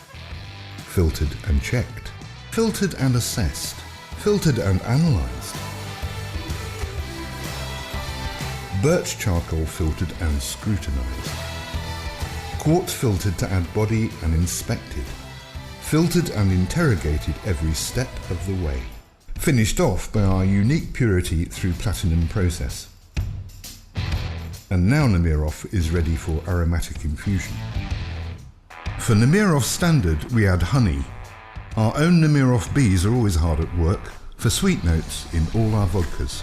filtered and checked, filtered and assessed, filtered and analysed. Birch charcoal filtered and scrutinised. Quartz filtered to add body and inspected. Filtered and interrogated every step of the way. Finished off by our unique purity through platinum process. And now Nemirov is ready for aromatic infusion. For Nemirov standard we add honey. Our own Nemirov bees are always hard at work for sweet notes in all our vodkas.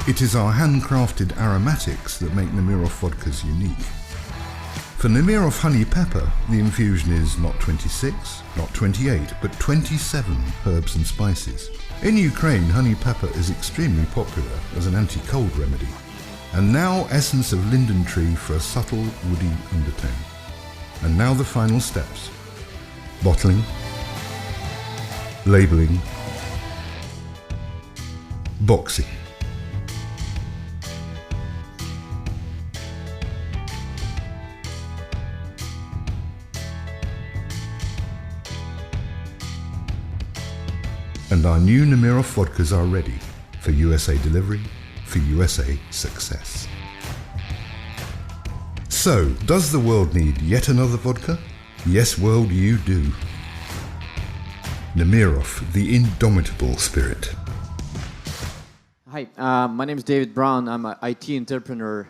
It is our handcrafted aromatics that make Nemirov vodkas unique. For Nemirov honey pepper, the infusion is not 26, not 28, but 27 herbs and spices. In Ukraine, honey pepper is extremely popular as an anti-cold remedy. And now essence of linden tree for a subtle woody undertone. And now the final steps. Bottling, labelling, boxing. And our new Nemirov vodkas are ready for USA delivery, for USA success. So, does the world need yet another vodka? Yes, world, you do. Nemirov, the indomitable spirit. Hi, my name is David Brown. I'm an IT entrepreneur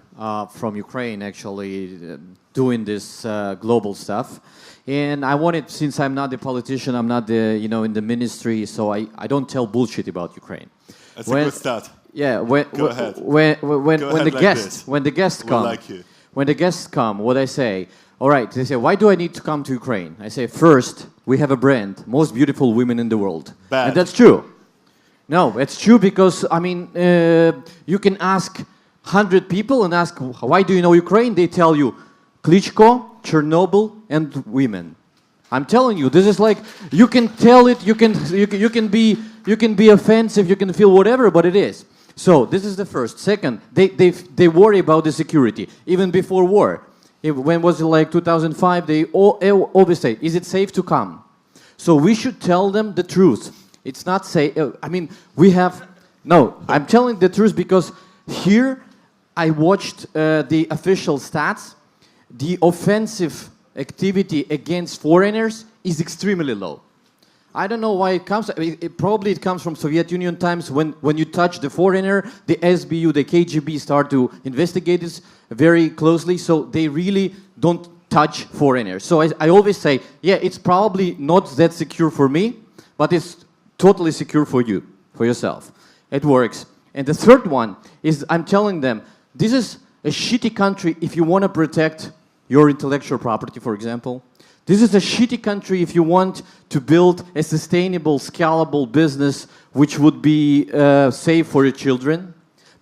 from Ukraine, actually, doing this global stuff. And I wanted, since I'm not a politician, I'm not the, in the ministry, so I don't tell bullshit about Ukraine. That's a good start. Yeah, Go ahead. when the like guests come, like you. when the guests come, what I say, all right, they say, why do I need to come to Ukraine? I say, first, we have a brand, most beautiful women in the world. Bad. And that's true. No, it's true because, you can ask 100 people and ask, why do you know Ukraine? They tell you, Clich, Chernobyl, and women. I'm telling you, this is like, you can tell it, you can be offensive, you can feel whatever, but it is. So this is the first. Second, they worry about the security, even before war. When was it like 2005? They always say, is it safe to come? So we should tell them the truth. It's not safe. I'm telling the truth because here I watched the official stats. The offensive activity against foreigners is extremely low. I don't know why it comes. Probably it comes from Soviet Union times when you touch the foreigner, the SBU, the KGB start to investigate this very closely, so they really don't touch foreigners. So I always say, yeah, it's probably not that secure for me, but it's totally secure for you, for yourself. It works. And the third one is I'm telling them, this is a shitty country if you want to protect your intellectual property, for example. This is a shitty country if you want to build a sustainable, scalable business which would be safe for your children.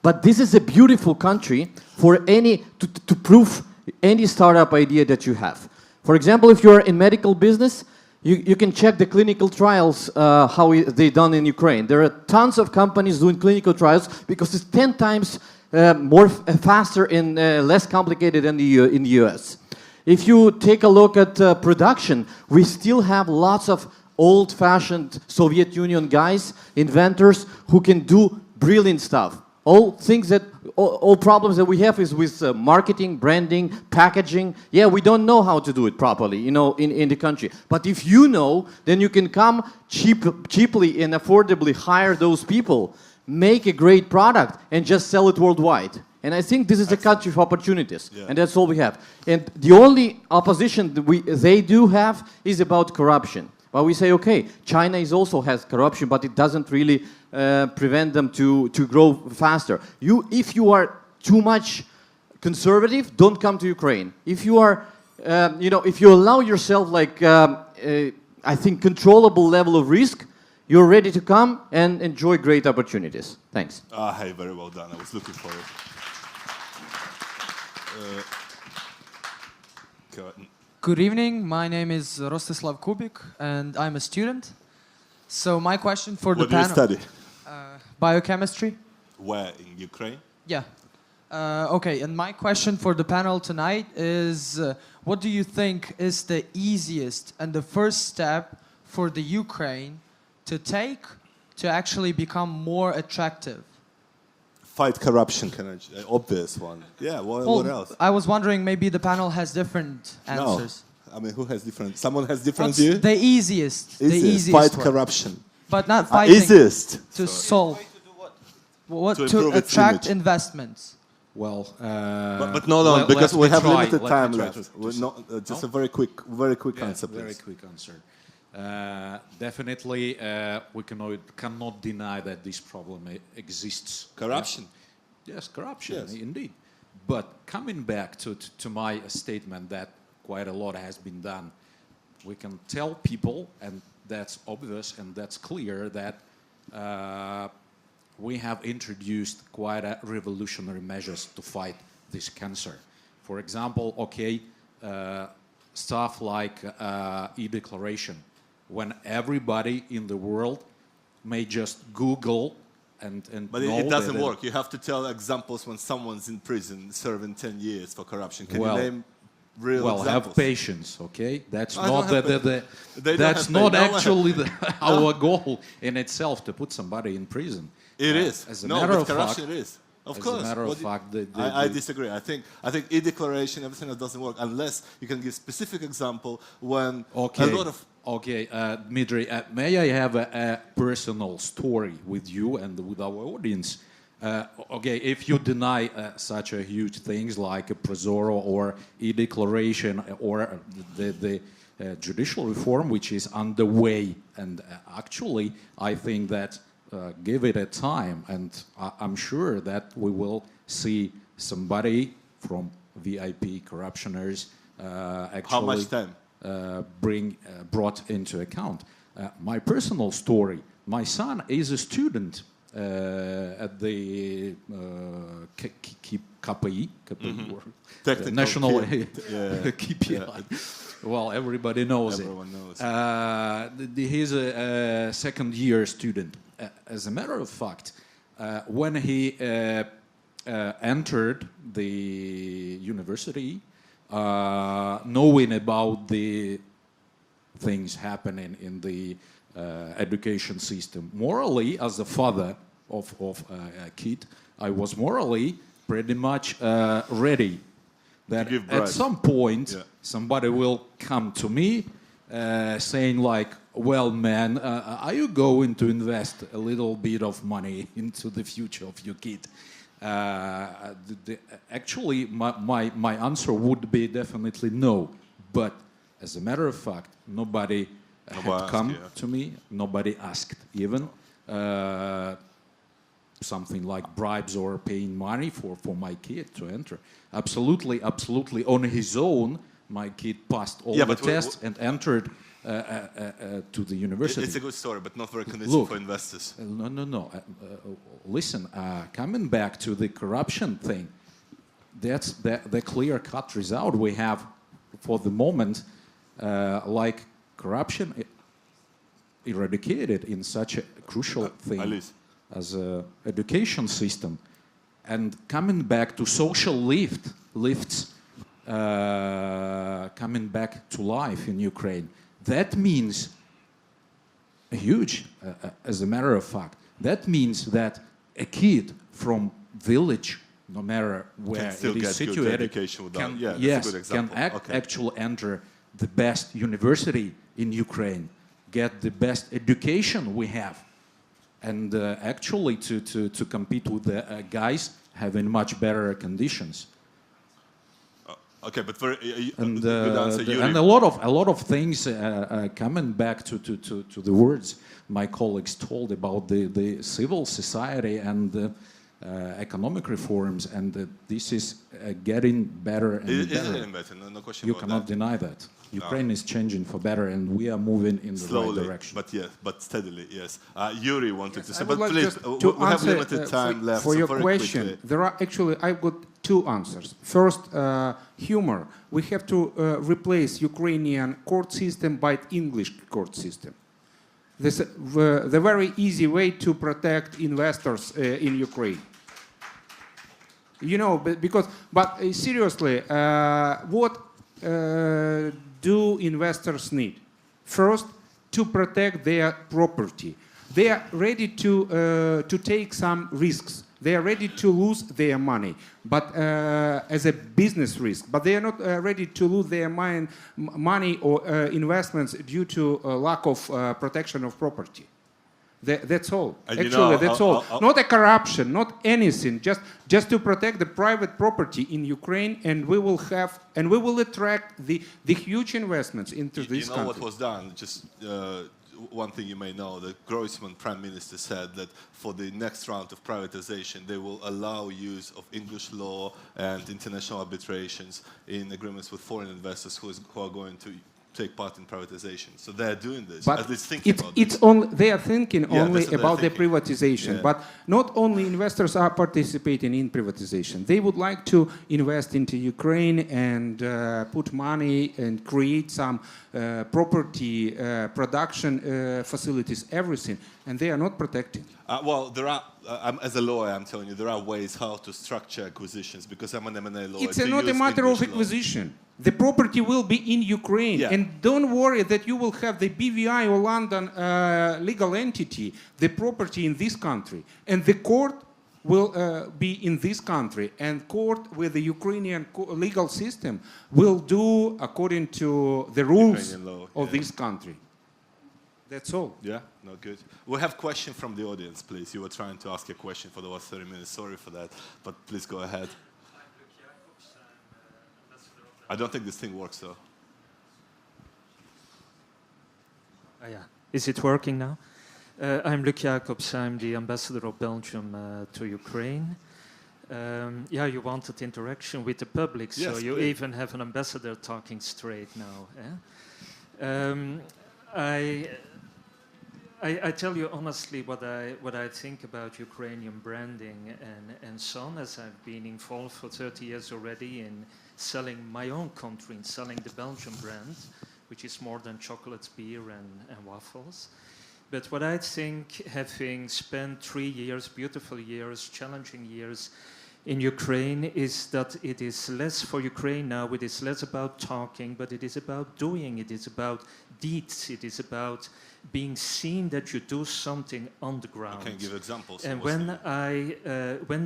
But this is a beautiful country for to prove any startup idea that you have. For example, if you're in medical business, you can check the clinical trials, how they're done in Ukraine. There are tons of companies doing clinical trials because it's 10 times faster and less complicated than in the US. If you take a look at production, we still have lots of old-fashioned Soviet Union guys, inventors, who can do brilliant stuff. All problems that we have is with marketing, branding, packaging. Yeah, we don't know how to do it properly, in the country. But if you know, then you can come cheaply and affordably hire those people, make a great product, and just sell it worldwide. And I think this is a country of opportunities, and that's all we have. And the only opposition that they do have is about corruption. But we say, okay, China also has corruption, but it doesn't really prevent them to grow faster. If you are too much conservative, don't come to Ukraine. If you are, if you allow yourself I think controllable level of risk, you're ready to come and enjoy great opportunities. Thanks. Hey, very well done. I was looking for it. Good evening. My name is Rostislav Kubik, and I'm a student. So my question for the panel... What do you study? Biochemistry. Where? In Ukraine? Yeah. Okay, and my question for the panel tonight is, what do you think is the easiest and the first step for the Ukraine to take to actually become more attractive? Fight corruption, obvious one. Yeah, what else? I was wondering, maybe the panel has different answers. No. I mean, who has different? Someone has different What's view? the easiest? The easiest Fight one. corruption. But not fighting. Easiest. To solve. What To to improve its attract image. investments. Well, but no, because we have limited time try left. to- Just No? a very quick answer, Very please. quick answer. Definitely, we cannot deny that this problem exists. Corruption. Yes, corruption, Yes. indeed. But coming back to my statement that quite a lot has been done, we can tell people, and that's obvious and that's clear, that we have introduced quite a revolutionary measures to fight this cancer. For example, stuff like e-declaration, when everybody in the world may just Google and But know it doesn't that- work. You have to tell examples when someone's in prison serving 10 years for corruption. Can Well, you name real Well, examples? have patience, okay? That's I not don't have They don't that's have not no, actually our goal in itself to put somebody in prison. It is. As a No, matter with of corruption fact, it is. Of as course. a matter What of do you- fact, I disagree. I think e-declaration, everything that doesn't work unless you can give specific example when a lot of Dmitry, may I have a personal story with you and with our audience? If you deny such a huge things like a Prozoro or e-declaration or the judicial reform which is underway, and actually I think that give it a time, and I'm sure that we will see somebody from VIP corruptioners actually. How much time? Brought into account. My personal story, my son is a student at the KPI, or the National KPI. Well, everybody knows Everyone knows. He's a second year student. As a matter of fact, when he entered the university, knowing about the things happening in the education system. Morally, as a father of a kid, I was morally pretty much ready that at some point somebody will come to me saying like, well, man, are you going to invest a little bit of money into the future of your kid? Actually, my answer would be definitely no. But as a matter of fact, nobody had come to me. Nobody asked even something like bribes or paying money for my kid to enter. Absolutely, on his own, my kid passed all the tests and entered to the university. It's a good story, but not very convincing for investors. No. Listen, coming back to the corruption thing, that's the clear-cut result we have for the moment, like corruption eradicated in such a crucial thing as an education system. And coming back to social lifts, coming back to life in Ukraine, that means huge, as a matter of fact. That means that a kid from village, no matter where it is situated, can actually enter the best university in Ukraine, get the best education we have, and actually to compete with the guys having much better conditions. Okay, but very and, good answer, Yuri. And a lot of things coming back to the words my colleagues told about the civil society and economic reforms, and this is getting better and better. Is it getting better? No question You about cannot that. deny that. Ukraine is changing for better, and we are moving in the right direction. But steadily, yes. Yuri wanted to say, would but like please, just we have limited time left. For so your very question, quickly. there are actually, I've got two answers. First, humor. We have to replace Ukrainian court system by English court system. This the very easy way to protect investors in Ukraine. You know, but seriously, what do investors need? First, to protect their property. They are ready to take some risks. They are ready to lose their money, but as a business risk. But they are not ready to lose their money or investments due to lack of protection of property. That's all. And actually, that's all. Not a corruption, not anything. Just to protect the private property in Ukraine, and we will attract the huge investments into this country. You know what was done? Just one thing you may know, the Groisman Prime Minister said that for the next round of privatization, they will allow use of English law and international arbitrations in agreements with foreign investors who are going to take part in privatization. So they are doing this. But at least thinking about it's this. only, they are thinking only about the thinking. privatization. Yeah. But not only investors are participating in privatization. They would like to invest into Ukraine and put money and create some property, production facilities, everything. And they are not protecting. Well, there are, as a lawyer, I'm telling you, there are ways how to structure acquisitions, because I'm an M&A lawyer. It's not a matter of acquisition. The property will be in Ukraine. Yeah. And don't worry that you will have the BVI or London legal entity, the property in this country. And the court will be in this country. And court with the Ukrainian legal system will do according to the rules of this country. That's all. Yeah, no, good. We have a question from the audience, please. You were trying to ask a question for the last 30 minutes. Sorry for that, but please go ahead. I don't think this thing works, though. Yeah. Is it working now? I'm Luc Jacobs. I'm the ambassador of Belgium to Ukraine. Yeah, you wanted interaction with the public, so yes, you please. even have an ambassador talking straight now. I tell you honestly what I think about Ukrainian branding and so on, as I've been involved for 30 years already in selling my own country, in selling the Belgian brand, which is more than chocolates, beer and waffles. But what I think, having spent 3 years, beautiful years, challenging years in Ukraine, is that it is less for Ukraine now, it is less about talking, but it is about doing, it is about deeds, it is about being seen that you do something on the ground. You can give examples. And when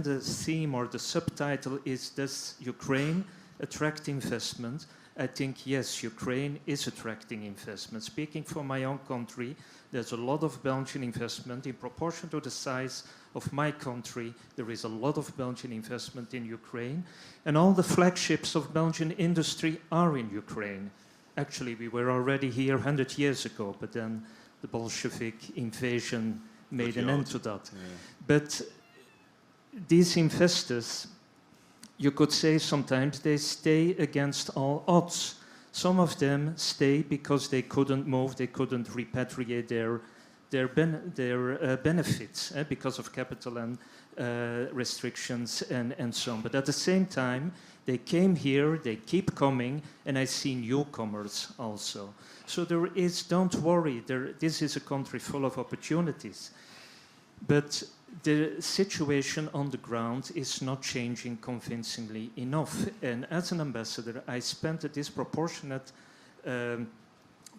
the theme or the subtitle is "Does Ukraine attract investment?" I think yes, Ukraine is attracting investment. Speaking for my own country, there's a lot of Belgian investment in proportion to the size of my country. There is a lot of Belgian investment in Ukraine, and all the flagships of Belgian industry are in Ukraine. Actually, we were already here 100 years ago, but then the Bolshevik invasion made an end to that. Yeah. But these investors, you could say sometimes they stay against all odds. Some of them stay because they couldn't move, they couldn't repatriate their benefits because of capital and restrictions and so on. But at the same time, they came here, they keep coming, and I see newcomers also. So there is, don't worry, this is a country full of opportunities. But the situation on the ground is not changing convincingly enough. And as an ambassador, I spent a disproportionate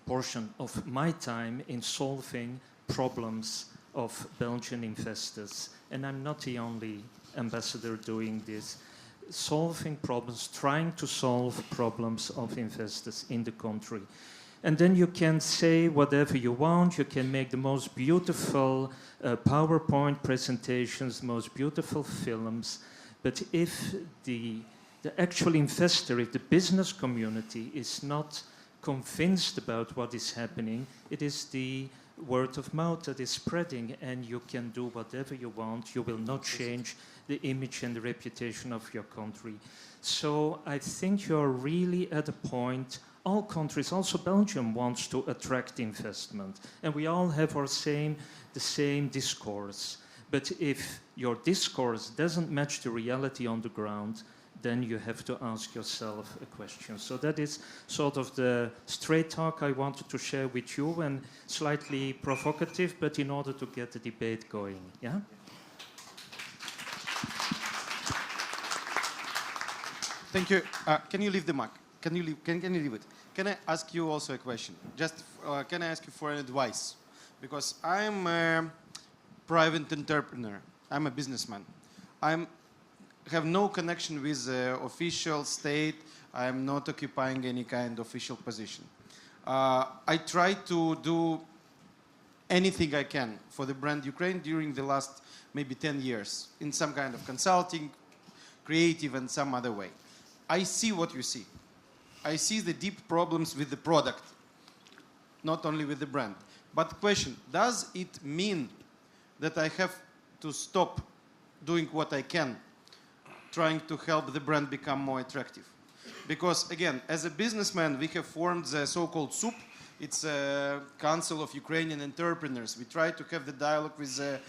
portion of my time in solving problems of Belgian investors. And I'm not the only ambassador doing this. Solving problems, trying to solve problems of investors in the country. And then you can say whatever you want, you can make the most beautiful PowerPoint presentations, most beautiful films, but if the actual investor, if the business community is not convinced about what is happening, it is the word of mouth that is spreading, and you can do whatever you want, you will not change the image and the reputation of your country. So I think you're really at a point. All countries, also Belgium, wants to attract investment. And we all have the same discourse. But if your discourse doesn't match the reality on the ground, then you have to ask yourself a question. So that is sort of the straight talk I wanted to share with you, and slightly provocative, but in order to get the debate going. Yeah? Thank you. Can you leave the mic? Can you leave it? can I ask you also a question? Just can I ask you for an advice? Because I'm a private entrepreneur. I'm a businessman. I have no connection with the official state. I am not occupying any kind of official position. I try to do anything I can for the brand Ukraine during the last maybe 10 years in some kind of consulting, creative and some other way. I see what you see. I see the deep problems with the product, not only with the brand. But the question, does it mean that I have to stop doing what I can, trying to help the brand become more attractive? Because again, as a businessman, we have formed the so-called SUP. It's a Council of Ukrainian Entrepreneurs. We try to have the dialogue with the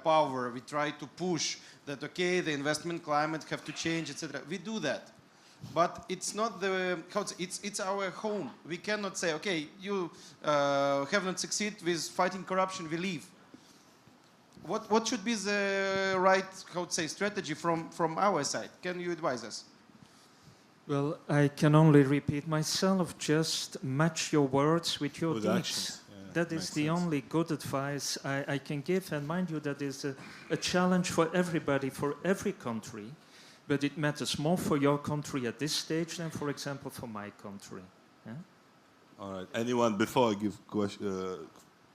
power. We try to push that, okay, the investment climate have to change, etc. We do that. But it's not the, it's our home. We cannot say, okay, you have not succeeded with fighting corruption, we leave. What should be the right, strategy from our side? Can you advise us? Well, I can only repeat myself, just match your words with your deeds. Actions. Yeah, that is the only good advice I can give. And mind you, that is a challenge for everybody, for every country. But it matters more for your country at this stage than, for example, for my country. Yeah? All right. Anyone, before I give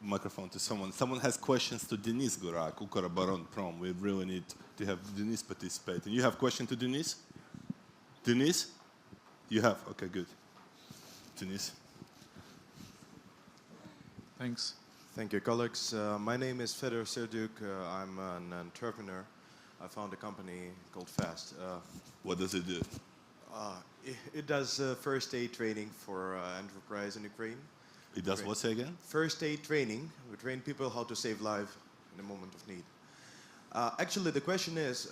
microphone to someone. Someone has questions to Denis Gurak, Ukrobaronprom. We really need to have Denis participate. And you have question to Denis? Denis? You have? Okay, good. Denis. Thanks. Thank you, colleagues. My name is Fedoriv Hub. I'm an entrepreneur. I found a company called Fast. What does it do? It does first aid training for enterprise in Ukraine. It does what, say again? First aid training. We train people how to save life in a moment of need. Actually, the question is,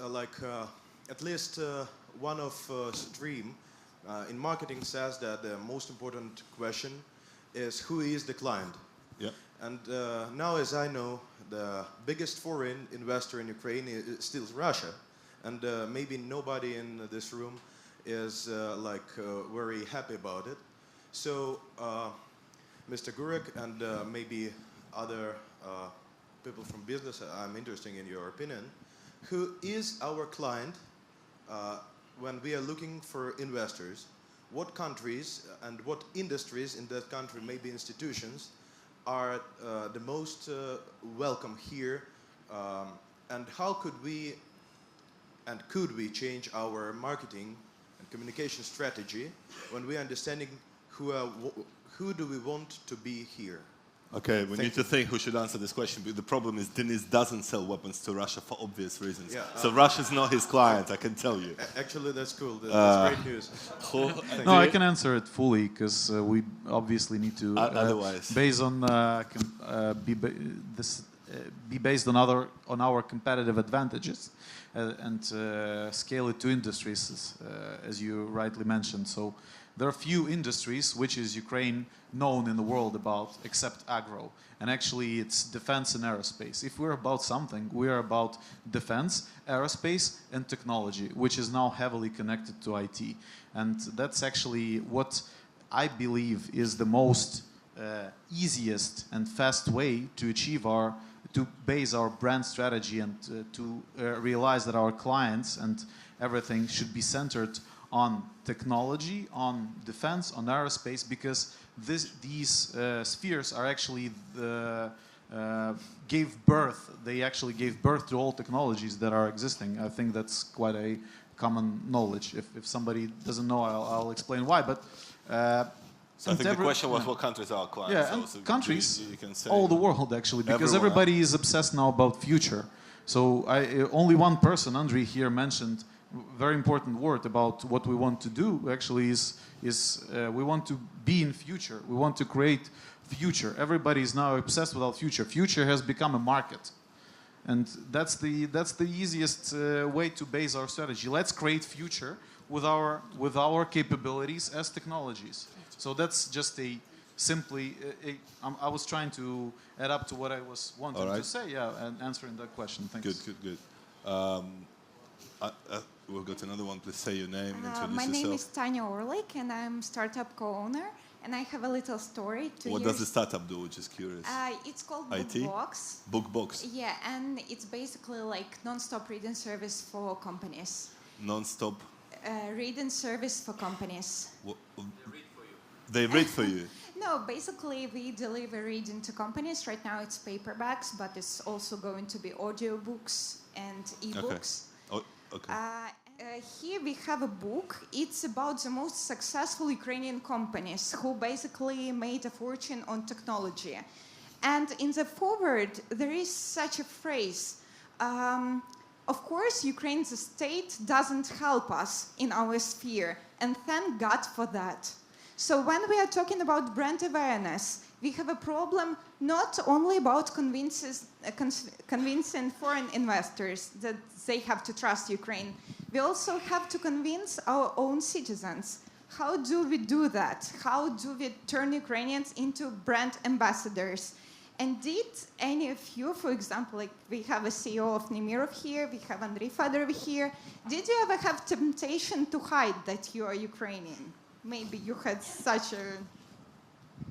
at least one of stream in marketing says that the most important question is who is the client? Yeah. And now, as I know, the biggest foreign investor in Ukraine is still Russia. And maybe nobody in this room is very happy about it. So, Mr. Gurak and maybe other people from business, I'm interested in your opinion. Who is our client when we are looking for investors? What countries and what industries in that country, maybe institutions, are the most welcome here? And how could we change our marketing and communication strategy when we are understanding who do we want to be here? Okay, we need to think who should answer this question. But the problem is Denis doesn't sell weapons to Russia for obvious reasons. Yeah, so Russia's not his client, I can tell you. Actually, that's cool. That's great news. No, I can answer it fully because we obviously need to based on be based on our competitive advantages and scale it to industries, as you rightly mentioned. So there are few industries which is Ukraine known in the world about except agro, and actually it's defense and aerospace. If we're about something, we are about defense, aerospace and technology, which is now heavily connected to IT. And that's actually what I believe is the most easiest and fast way to achieve to base our brand strategy and to realize that our clients and everything should be centered on technology, on defense, on aerospace, because these spheres are actually gave birth to all technologies that are existing. I think that's quite a common knowledge. If somebody doesn't know, I'll explain why. But so I think the question was what countries are our clients. Yeah, and countries, you can say all the world actually, because everybody is obsessed now about future. So only one person, Andriy, here mentioned very important word about what we want to do. Actually, is we want to be in future. We want to create future. Everybody is now obsessed with our future. Future has become a market, and that's the easiest way to base our strategy. Let's create future with our capabilities as technologies. So that's just I was trying to add up to what I was wanting to say, and answering that question. Thanks. Good. We'll go to another one. Please say your name, introduce my yourself. name is Tanya Orlik, and I'm startup co-owner. And I have a little story to What does the startup do? Just curious. It's called IT? BookBox. BookBox. Yeah, and it's basically like non-stop reading service for companies. Non-stop. Reading service for companies. They read for you. No, basically we deliver reading to companies. Right now it's paperbacks, but it's also going to be audiobooks and ebooks. Okay. Okay. Here we have a book. It's about the most successful Ukrainian companies who basically made a fortune on technology. And in the foreword, there is such a phrase. Of course, Ukraine's state doesn't help us in our sphere, and thank God for that. So when we are talking about brand awareness, we have a problem not only about convincing foreign investors that they have to trust Ukraine. We also have to convince our own citizens. How do we do that? How do we turn Ukrainians into brand ambassadors? And did any of you, for example, like we have a CEO of Nemirov here, we have Andrei Fedorov here, did you ever have temptation to hide that you are Ukrainian? Maybe you had such a...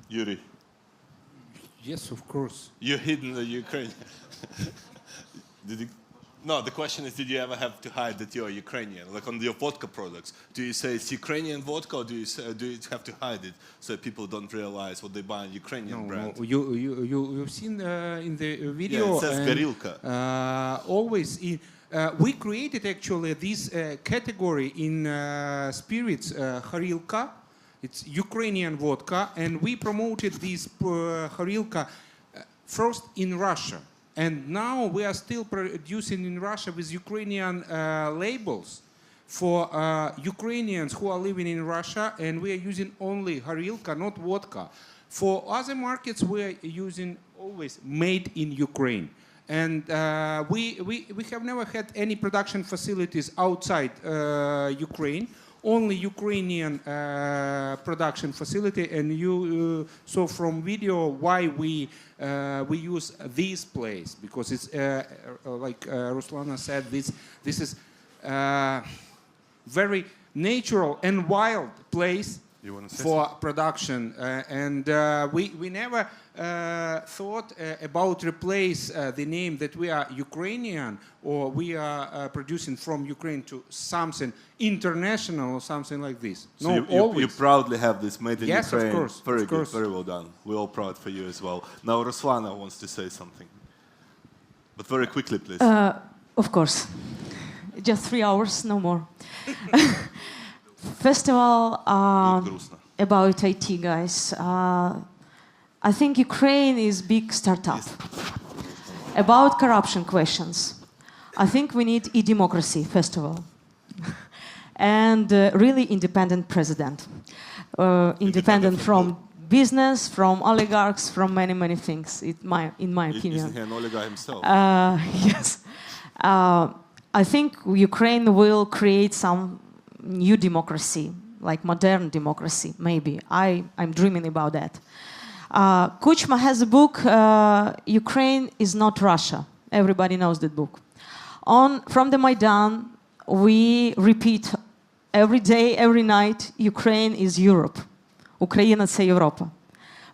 Yuri. Yes, of course. You're hidden the Ukraine. No, the question is, did you ever have to hide that you're Ukrainian? Like on your vodka products, do you say it's Ukrainian vodka, or do you have to hide it so people don't realize what they buy in Ukrainian brand? No, you've seen in the video. Yeah, it says Gorilka. Always, we created actually this category in spirits, Horilka. It's Ukrainian vodka, and we promoted this Horilka first in Russia. And now we are still producing in Russia with Ukrainian labels for Ukrainians who are living in Russia, and we are using only Horilka, not vodka. For other markets, we are using always made in Ukraine. And we have never had any production facilities outside Ukraine. Only Ukrainian production facility, and you saw from video why we use this place, because it's like Ruslana said, this is very natural and wild place for production, and we never thought about replace the name that we are Ukrainian or we are producing from Ukraine to something international or something like this. So No, you proudly have this made in Yes, Ukraine. of course. Very of good, course. very well done. We're all proud for you as well. Now Ruslana wants to say something. But very quickly, please. Of course. Just 3 hours, no more. First of all, about IT, guys. I think Ukraine is big startup. About corruption questions, I think we need e-democracy, first of all. And really independent president. Independent from business, from oligarchs, from many, many things, in my opinion. Isn't he an oligarch himself? Yes. I think Ukraine will create some new democracy, like modern democracy, maybe. I'm dreaming about that. Kuchma has a book, Ukraine is not Russia. Everybody knows that book. From the Maidan, we repeat every day, every night, Ukraine is Europe. Ukraina це Європа.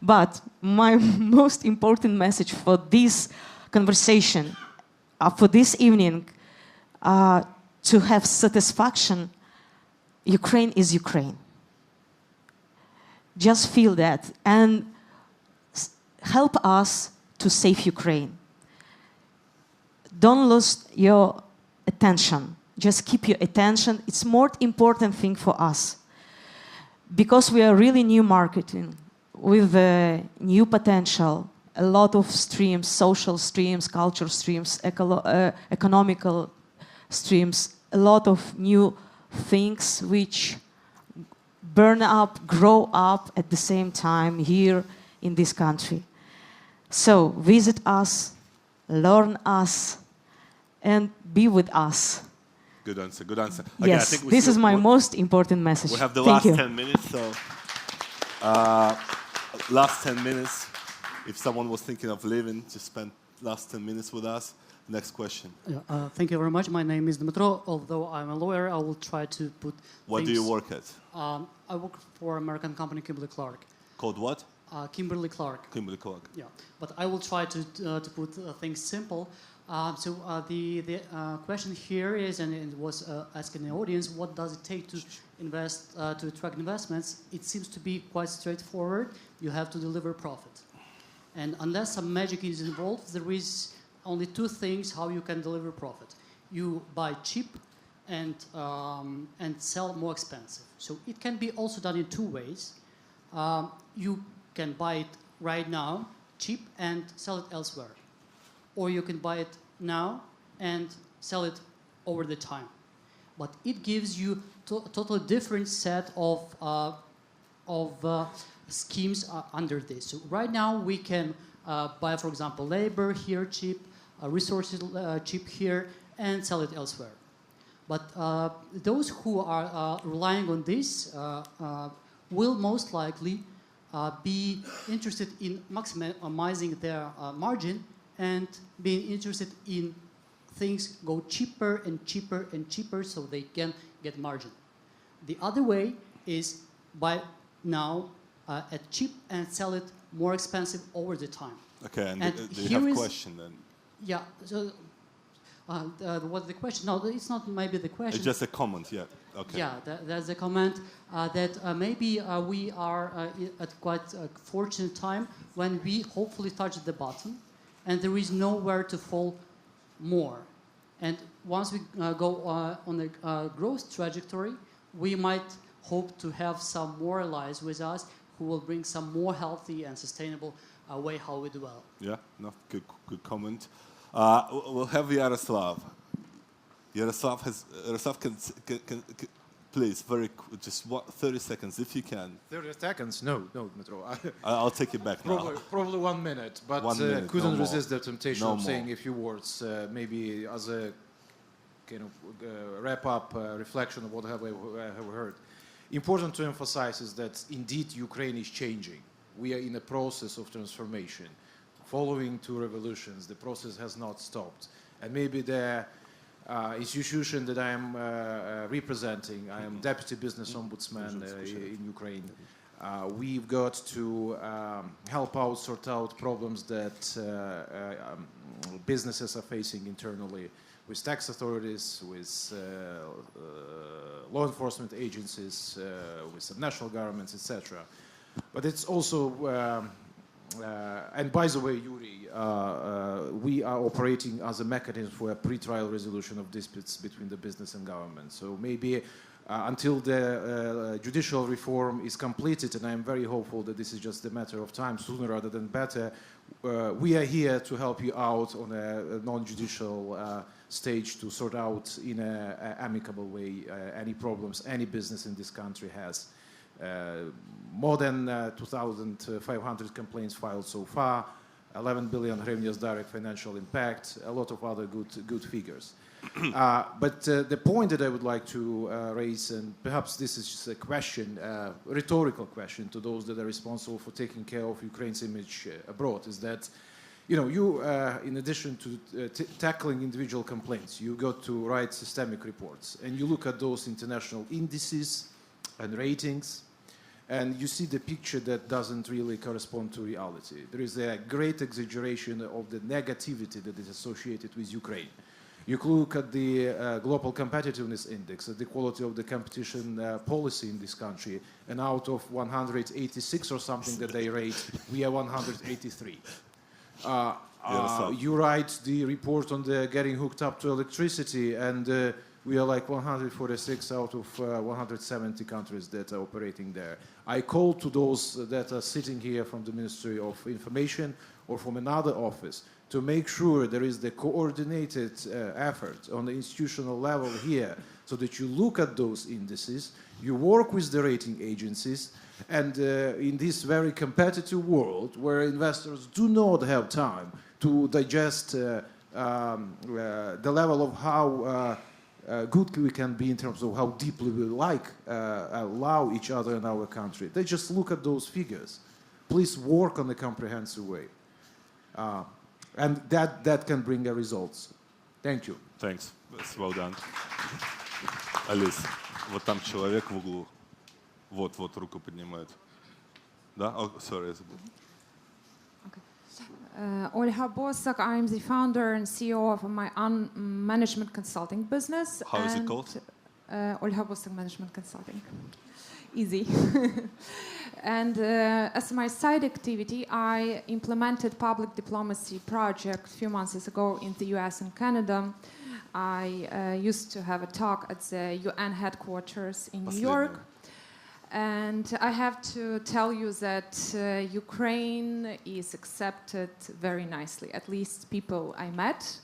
But my most important message for this conversation, for this evening, to have satisfaction, Ukraine is Ukraine. Just feel that and help us to save Ukraine. Don't lose your attention. Just keep your attention. It's more important thing for us. Because we are really new marketing with new potential, a lot of streams, social streams, culture streams, economical streams, a lot of new things which burn up, grow up at the same time here in this country. So visit us, learn us, and be with us. Good answer, good answer. Yes, this is my most important message. We have the Thank last you. 10 minutes, so last 10 minutes. If someone was thinking of leaving, just spend last 10 minutes with us. Next question. Yeah, thank you very much. My name is Dmitro. Although I'm a lawyer, I will try to put What do you work at? I work for American company Kimberly-Clark. Called what? Kimberly Clark. Kimberly Clark. Yeah, but I will try to put things simple. The question here is, and it was asked in the audience, what does it take to invest, to attract investments? It seems to be quite straightforward. You have to deliver profit. And unless some magic is involved, there is only two things how you can deliver profit. You buy cheap and sell more expensive. So it can be also done in two ways. You can buy it right now, cheap, and sell it elsewhere. Or you can buy it now and sell it over the time. But it gives you a totally different set of schemes under this. So right now we can buy, for example, labor here cheap, resources cheap here, and sell it elsewhere. But those who are relying on this will most likely be interested in maximizing their margin and being interested in things go cheaper and cheaper and cheaper so they can get margin. The other way is buy now at cheap and sell it more expensive over the time. Okay, and do you have a question then? Yeah, so what's the question? No, it's not maybe the question. It's just a comment, yeah. Okay. Yeah, there's a comment that maybe we are at quite a fortunate time when we hopefully touch the bottom and there is nowhere to fall more. And once we go on a growth trajectory, we might hope to have some more allies with us who will bring some more healthy and sustainable way how we dwell. Yeah, no, good comment. We'll have Yaroslav. Yaroslav can please, just 30 seconds if you can. 30 seconds? No, Dmitro. I'll take it back now. Probably 1 minute, but 1 minute, couldn't no resist more. the temptation No of saying more. a few words, maybe as a kind of wrap-up reflection of what I have heard. Important to emphasize is that indeed Ukraine is changing. We are in a process of transformation. Following two revolutions, the process has not stopped. And maybe the institution that I am representing, I am Deputy Business Ombudsman in Ukraine. We've got to help out, sort out problems that businesses are facing internally with tax authorities, with law enforcement agencies, with subnational governments, etc. But it's also and by the way, Yuri, we are operating as a mechanism for a pre-trial resolution of disputes between the business and government. So maybe until the judicial reform is completed, and I'm very hopeful that this is just a matter of time, sooner rather than better, we are here to help you out on a non-judicial stage to sort out in an amicable way any problems any business in this country has. More than 2,500 complaints filed so far, 11 billion hryvnias direct financial impact, a lot of other good figures. But the point that I would like to raise, and perhaps this is just a question, rhetorical question to those that are responsible for taking care of Ukraine's image abroad, is that, you, in addition to tackling individual complaints, you got to write systemic reports, and you look at those international indices and ratings, and you see the picture that doesn't really correspond to reality. There is a great exaggeration of the negativity that is associated with Ukraine. You look at the Global Competitiveness Index, at the quality of the competition policy in this country, and out of 186 or something that they rate, we are 183. You write the report on the getting hooked up to electricity, and we are like 146 out of 170 countries that are operating there. I call to those that are sitting here from the Ministry of Information or from another office to make sure there is the coordinated effort on the institutional level here so that you look at those indices, you work with the rating agencies, and in this very competitive world where investors do not have time to digest the level of how good we can be in terms of how deeply we allow each other in our country. They just look at those figures. Please work on a comprehensive way. And that can bring results. Thank you. Thanks. Well done. Алис, вот там человек в углу. Вот руку поднимает. Да? Oh, sorry. Olha Bosak, I'm the founder and CEO of my own management consulting business. How is it called? Olha Bosak Management Consulting. Easy. And as my side activity, I implemented public diplomacy project a few months ago in the US and Canada. I used to have a talk at the UN headquarters in New York. And I have to tell you that Ukraine is accepted very nicely. At least people I met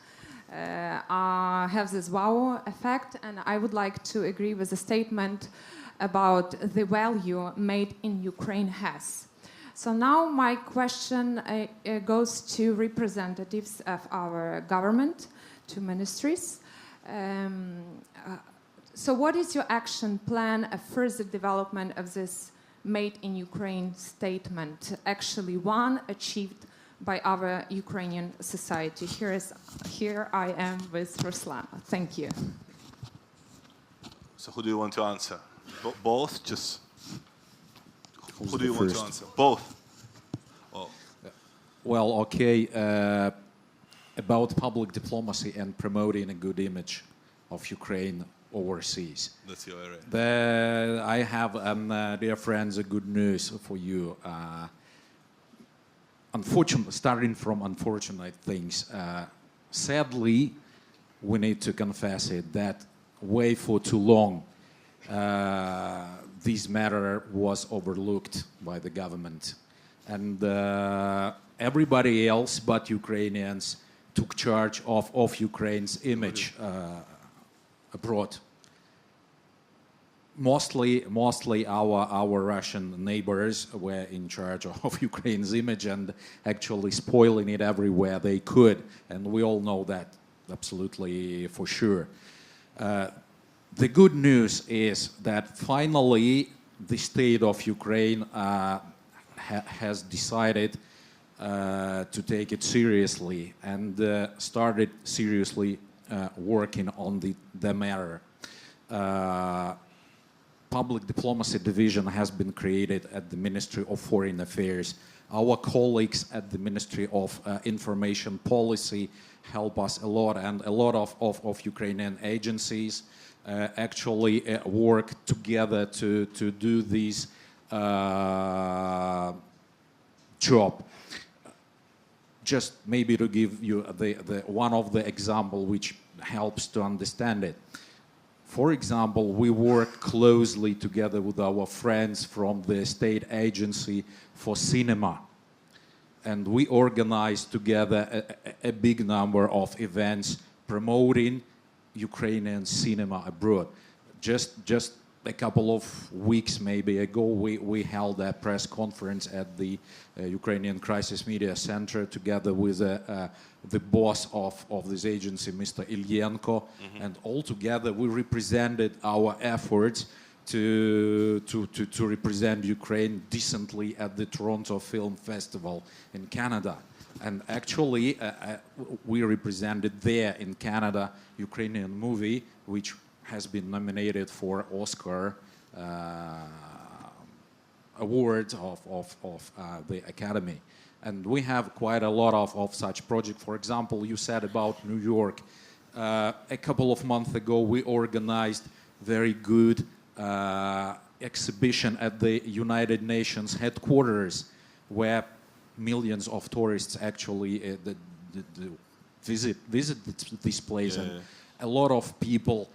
have this wow effect. And I would like to agree with the statement about the value made in Ukraine has. So now my question goes to representatives of our government, to ministries. So what is your action plan of further development of this Made in Ukraine statement, actually one achieved by our Ukrainian society? Here I am with Ruslan. Thank you. So who do you want to answer? Both? Just Who's who do you the want to first? answer? Both. Oh. Well, okay. About public diplomacy and promoting a good image of Ukraine overseas. That's your area. I have, dear friends, a good news for you. Starting from unfortunate things, sadly, we need to confess it, that way for too long, this matter was overlooked by the government. And everybody else but Ukrainians took charge of Ukraine's image abroad. Mostly our Russian neighbors were in charge of Ukraine's image and actually spoiling it everywhere they could. And we all know that absolutely for sure. The good news is that finally the state of Ukraine has decided to take it seriously and started seriously working on the matter. Public diplomacy division has been created at the Ministry of Foreign Affairs. Our colleagues at the Ministry of Information Policy help us a lot, and a lot of Ukrainian agencies actually work together to do this job. Just maybe to give you the one of the example which helps to understand it. For example, we work closely together with our friends from the State Agency for Cinema. And we organize together a big number of events promoting Ukrainian cinema abroad. Just a couple of weeks maybe ago, we held a press conference at the Ukrainian Crisis Media Center together with the boss of this agency, Mr. Ilyenko, and all together we represented our efforts to represent Ukraine decently at the Toronto Film Festival in Canada. And actually, we represented there in Canada Ukrainian movie, which has been nominated for Oscar award of the Academy. And we have quite a lot of such projects. For example, you said about New York. A couple of months ago, we organized very good exhibition at the United Nations headquarters, where millions of tourists actually visit this place, and a lot of people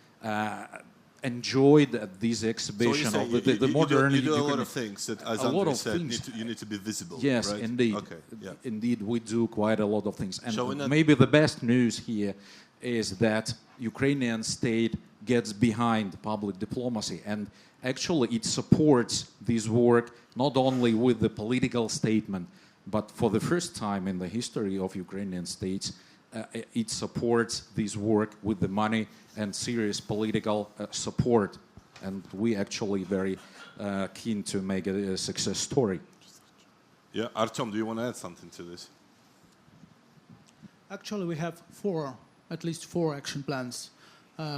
enjoyed this exhibition So of the modern. You do a lot of things that, as Andrei said, you need to be visible. Yes, right? indeed. Okay, yeah. Indeed, we do quite a lot of things. And not- maybe the best news here is that Ukrainian state gets behind public diplomacy, and actually it supports this work not only with the political statement, but for the first time in the history of Ukrainian states, it supports this work with the money and serious political support. And we actually very keen to make it a success story. Yeah, Artyom, do you want to add something to this? Actually, we have at least four action plans.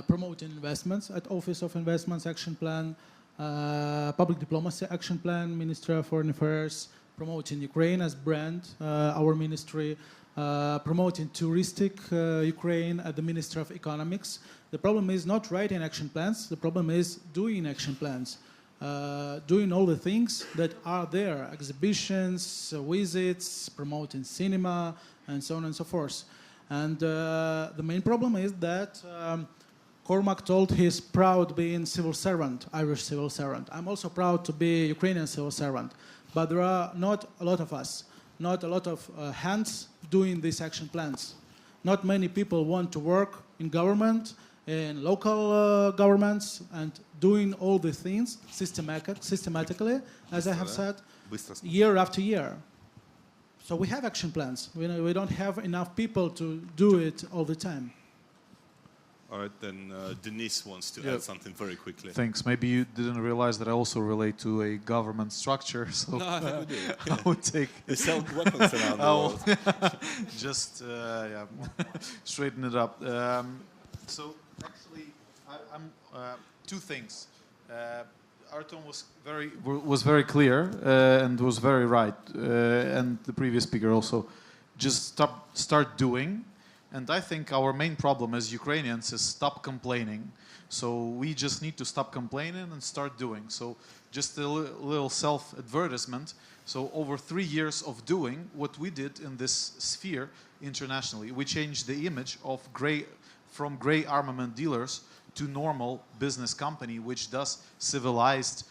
Promoting investments at Office of Investments Action Plan, public diplomacy action plan, Ministry of Foreign Affairs, promoting Ukraine as brand, our ministry, promoting touristic Ukraine at the Ministry of Economics. The problem is not writing action plans, the problem is doing action plans. Doing all the things that are there, exhibitions, visits, promoting cinema, and so on and so forth. And the main problem is that Cormac told he's proud being civil servant, Irish civil servant. I'm also proud to be Ukrainian civil servant. But there are not a lot of us, not a lot of hands doing these action plans. Not many people want to work in government, in local governments, and doing all the things systematically, as I have said, year after year. So we have action plans. We don't have enough people to do it all the time. All right, then Denise wants to add something very quickly. Thanks. Maybe you didn't realize that I also relate to a government structure, so no, I think we do. I would take. They sell weapons around the world. Just straighten it up. So actually, I'm two things. Artem was very clear and was very right, and the previous speaker also. Just start doing. And I think our main problem as Ukrainians is stop complaining. So we just need to stop complaining and start doing. So just a little self-advertisement. So over 3 years of doing what we did in this sphere internationally, we changed the image of from gray armament dealers to normal business company, which does civilized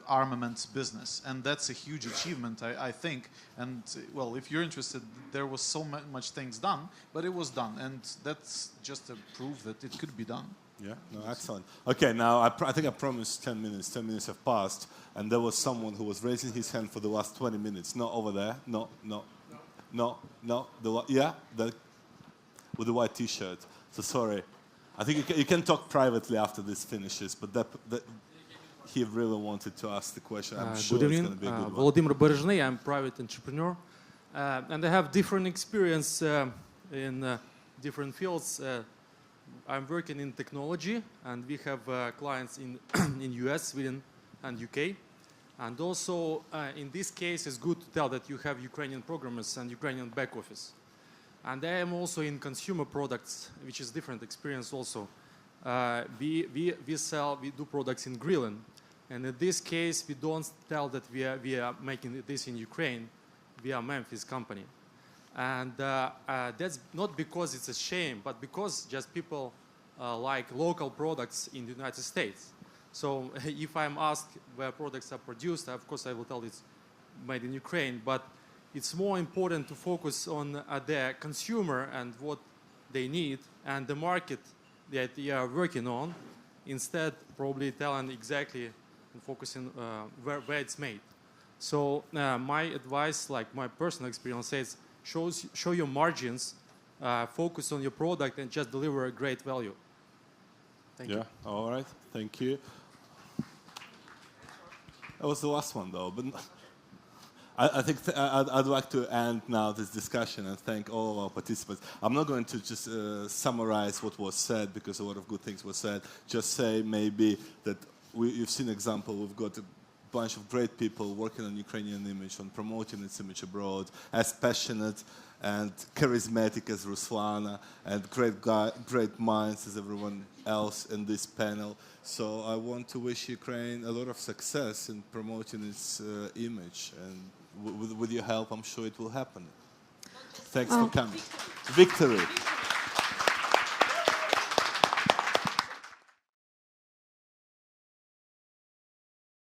armaments business, and that's a huge achievement, I think. And well, if you're interested, there was so much things done, but it was done, and that's just a proof that it could be done. Yeah, no, excellent. Okay, now I think I promised 10 minutes. 10 minutes have passed, and there was someone who was raising his hand for the last 20 minutes. Not over there. No. With the white T-shirt. So sorry. I think you can talk privately after this finishes, but that he really wanted to ask the question. I'm sure Good it's evening. going to be a good one. Volodymyr Berezhny, I'm a private entrepreneur. And I have different experience in different fields. I'm working in technology, and we have clients in US, Sweden, and UK. And also, in this case, it's good to tell that you have Ukrainian programmers and Ukrainian back office. And I am also in consumer products, which is different experience also. We do products in grilling. And in this case, we don't tell that we are making this in Ukraine. We are Memphis company. And that's not because it's a shame, but because just people like local products in the United States. So if I'm asked where products are produced, of course I will tell it's made in Ukraine, but it's more important to focus on the consumer and what they need and the market that they are working on, instead probably telling exactly and focusing where it's made. So my advice, like my personal experience says, show your margins, focus on your product, and just deliver a great value. Thank you. Yeah, all right, thank you. That was the last one, though. But I think I'd like to end now this discussion and thank all of our participants. I'm not going to just summarize what was said, because a lot of good things were said. Just say maybe that you've seen an example. We've got a bunch of great people working on Ukrainian image, on promoting its image abroad, as passionate and charismatic as Ruslana, and great minds as everyone else in this panel. So I want to wish Ukraine a lot of success in promoting its image, and with your help, I'm sure it will happen. Thanks for coming. Victory.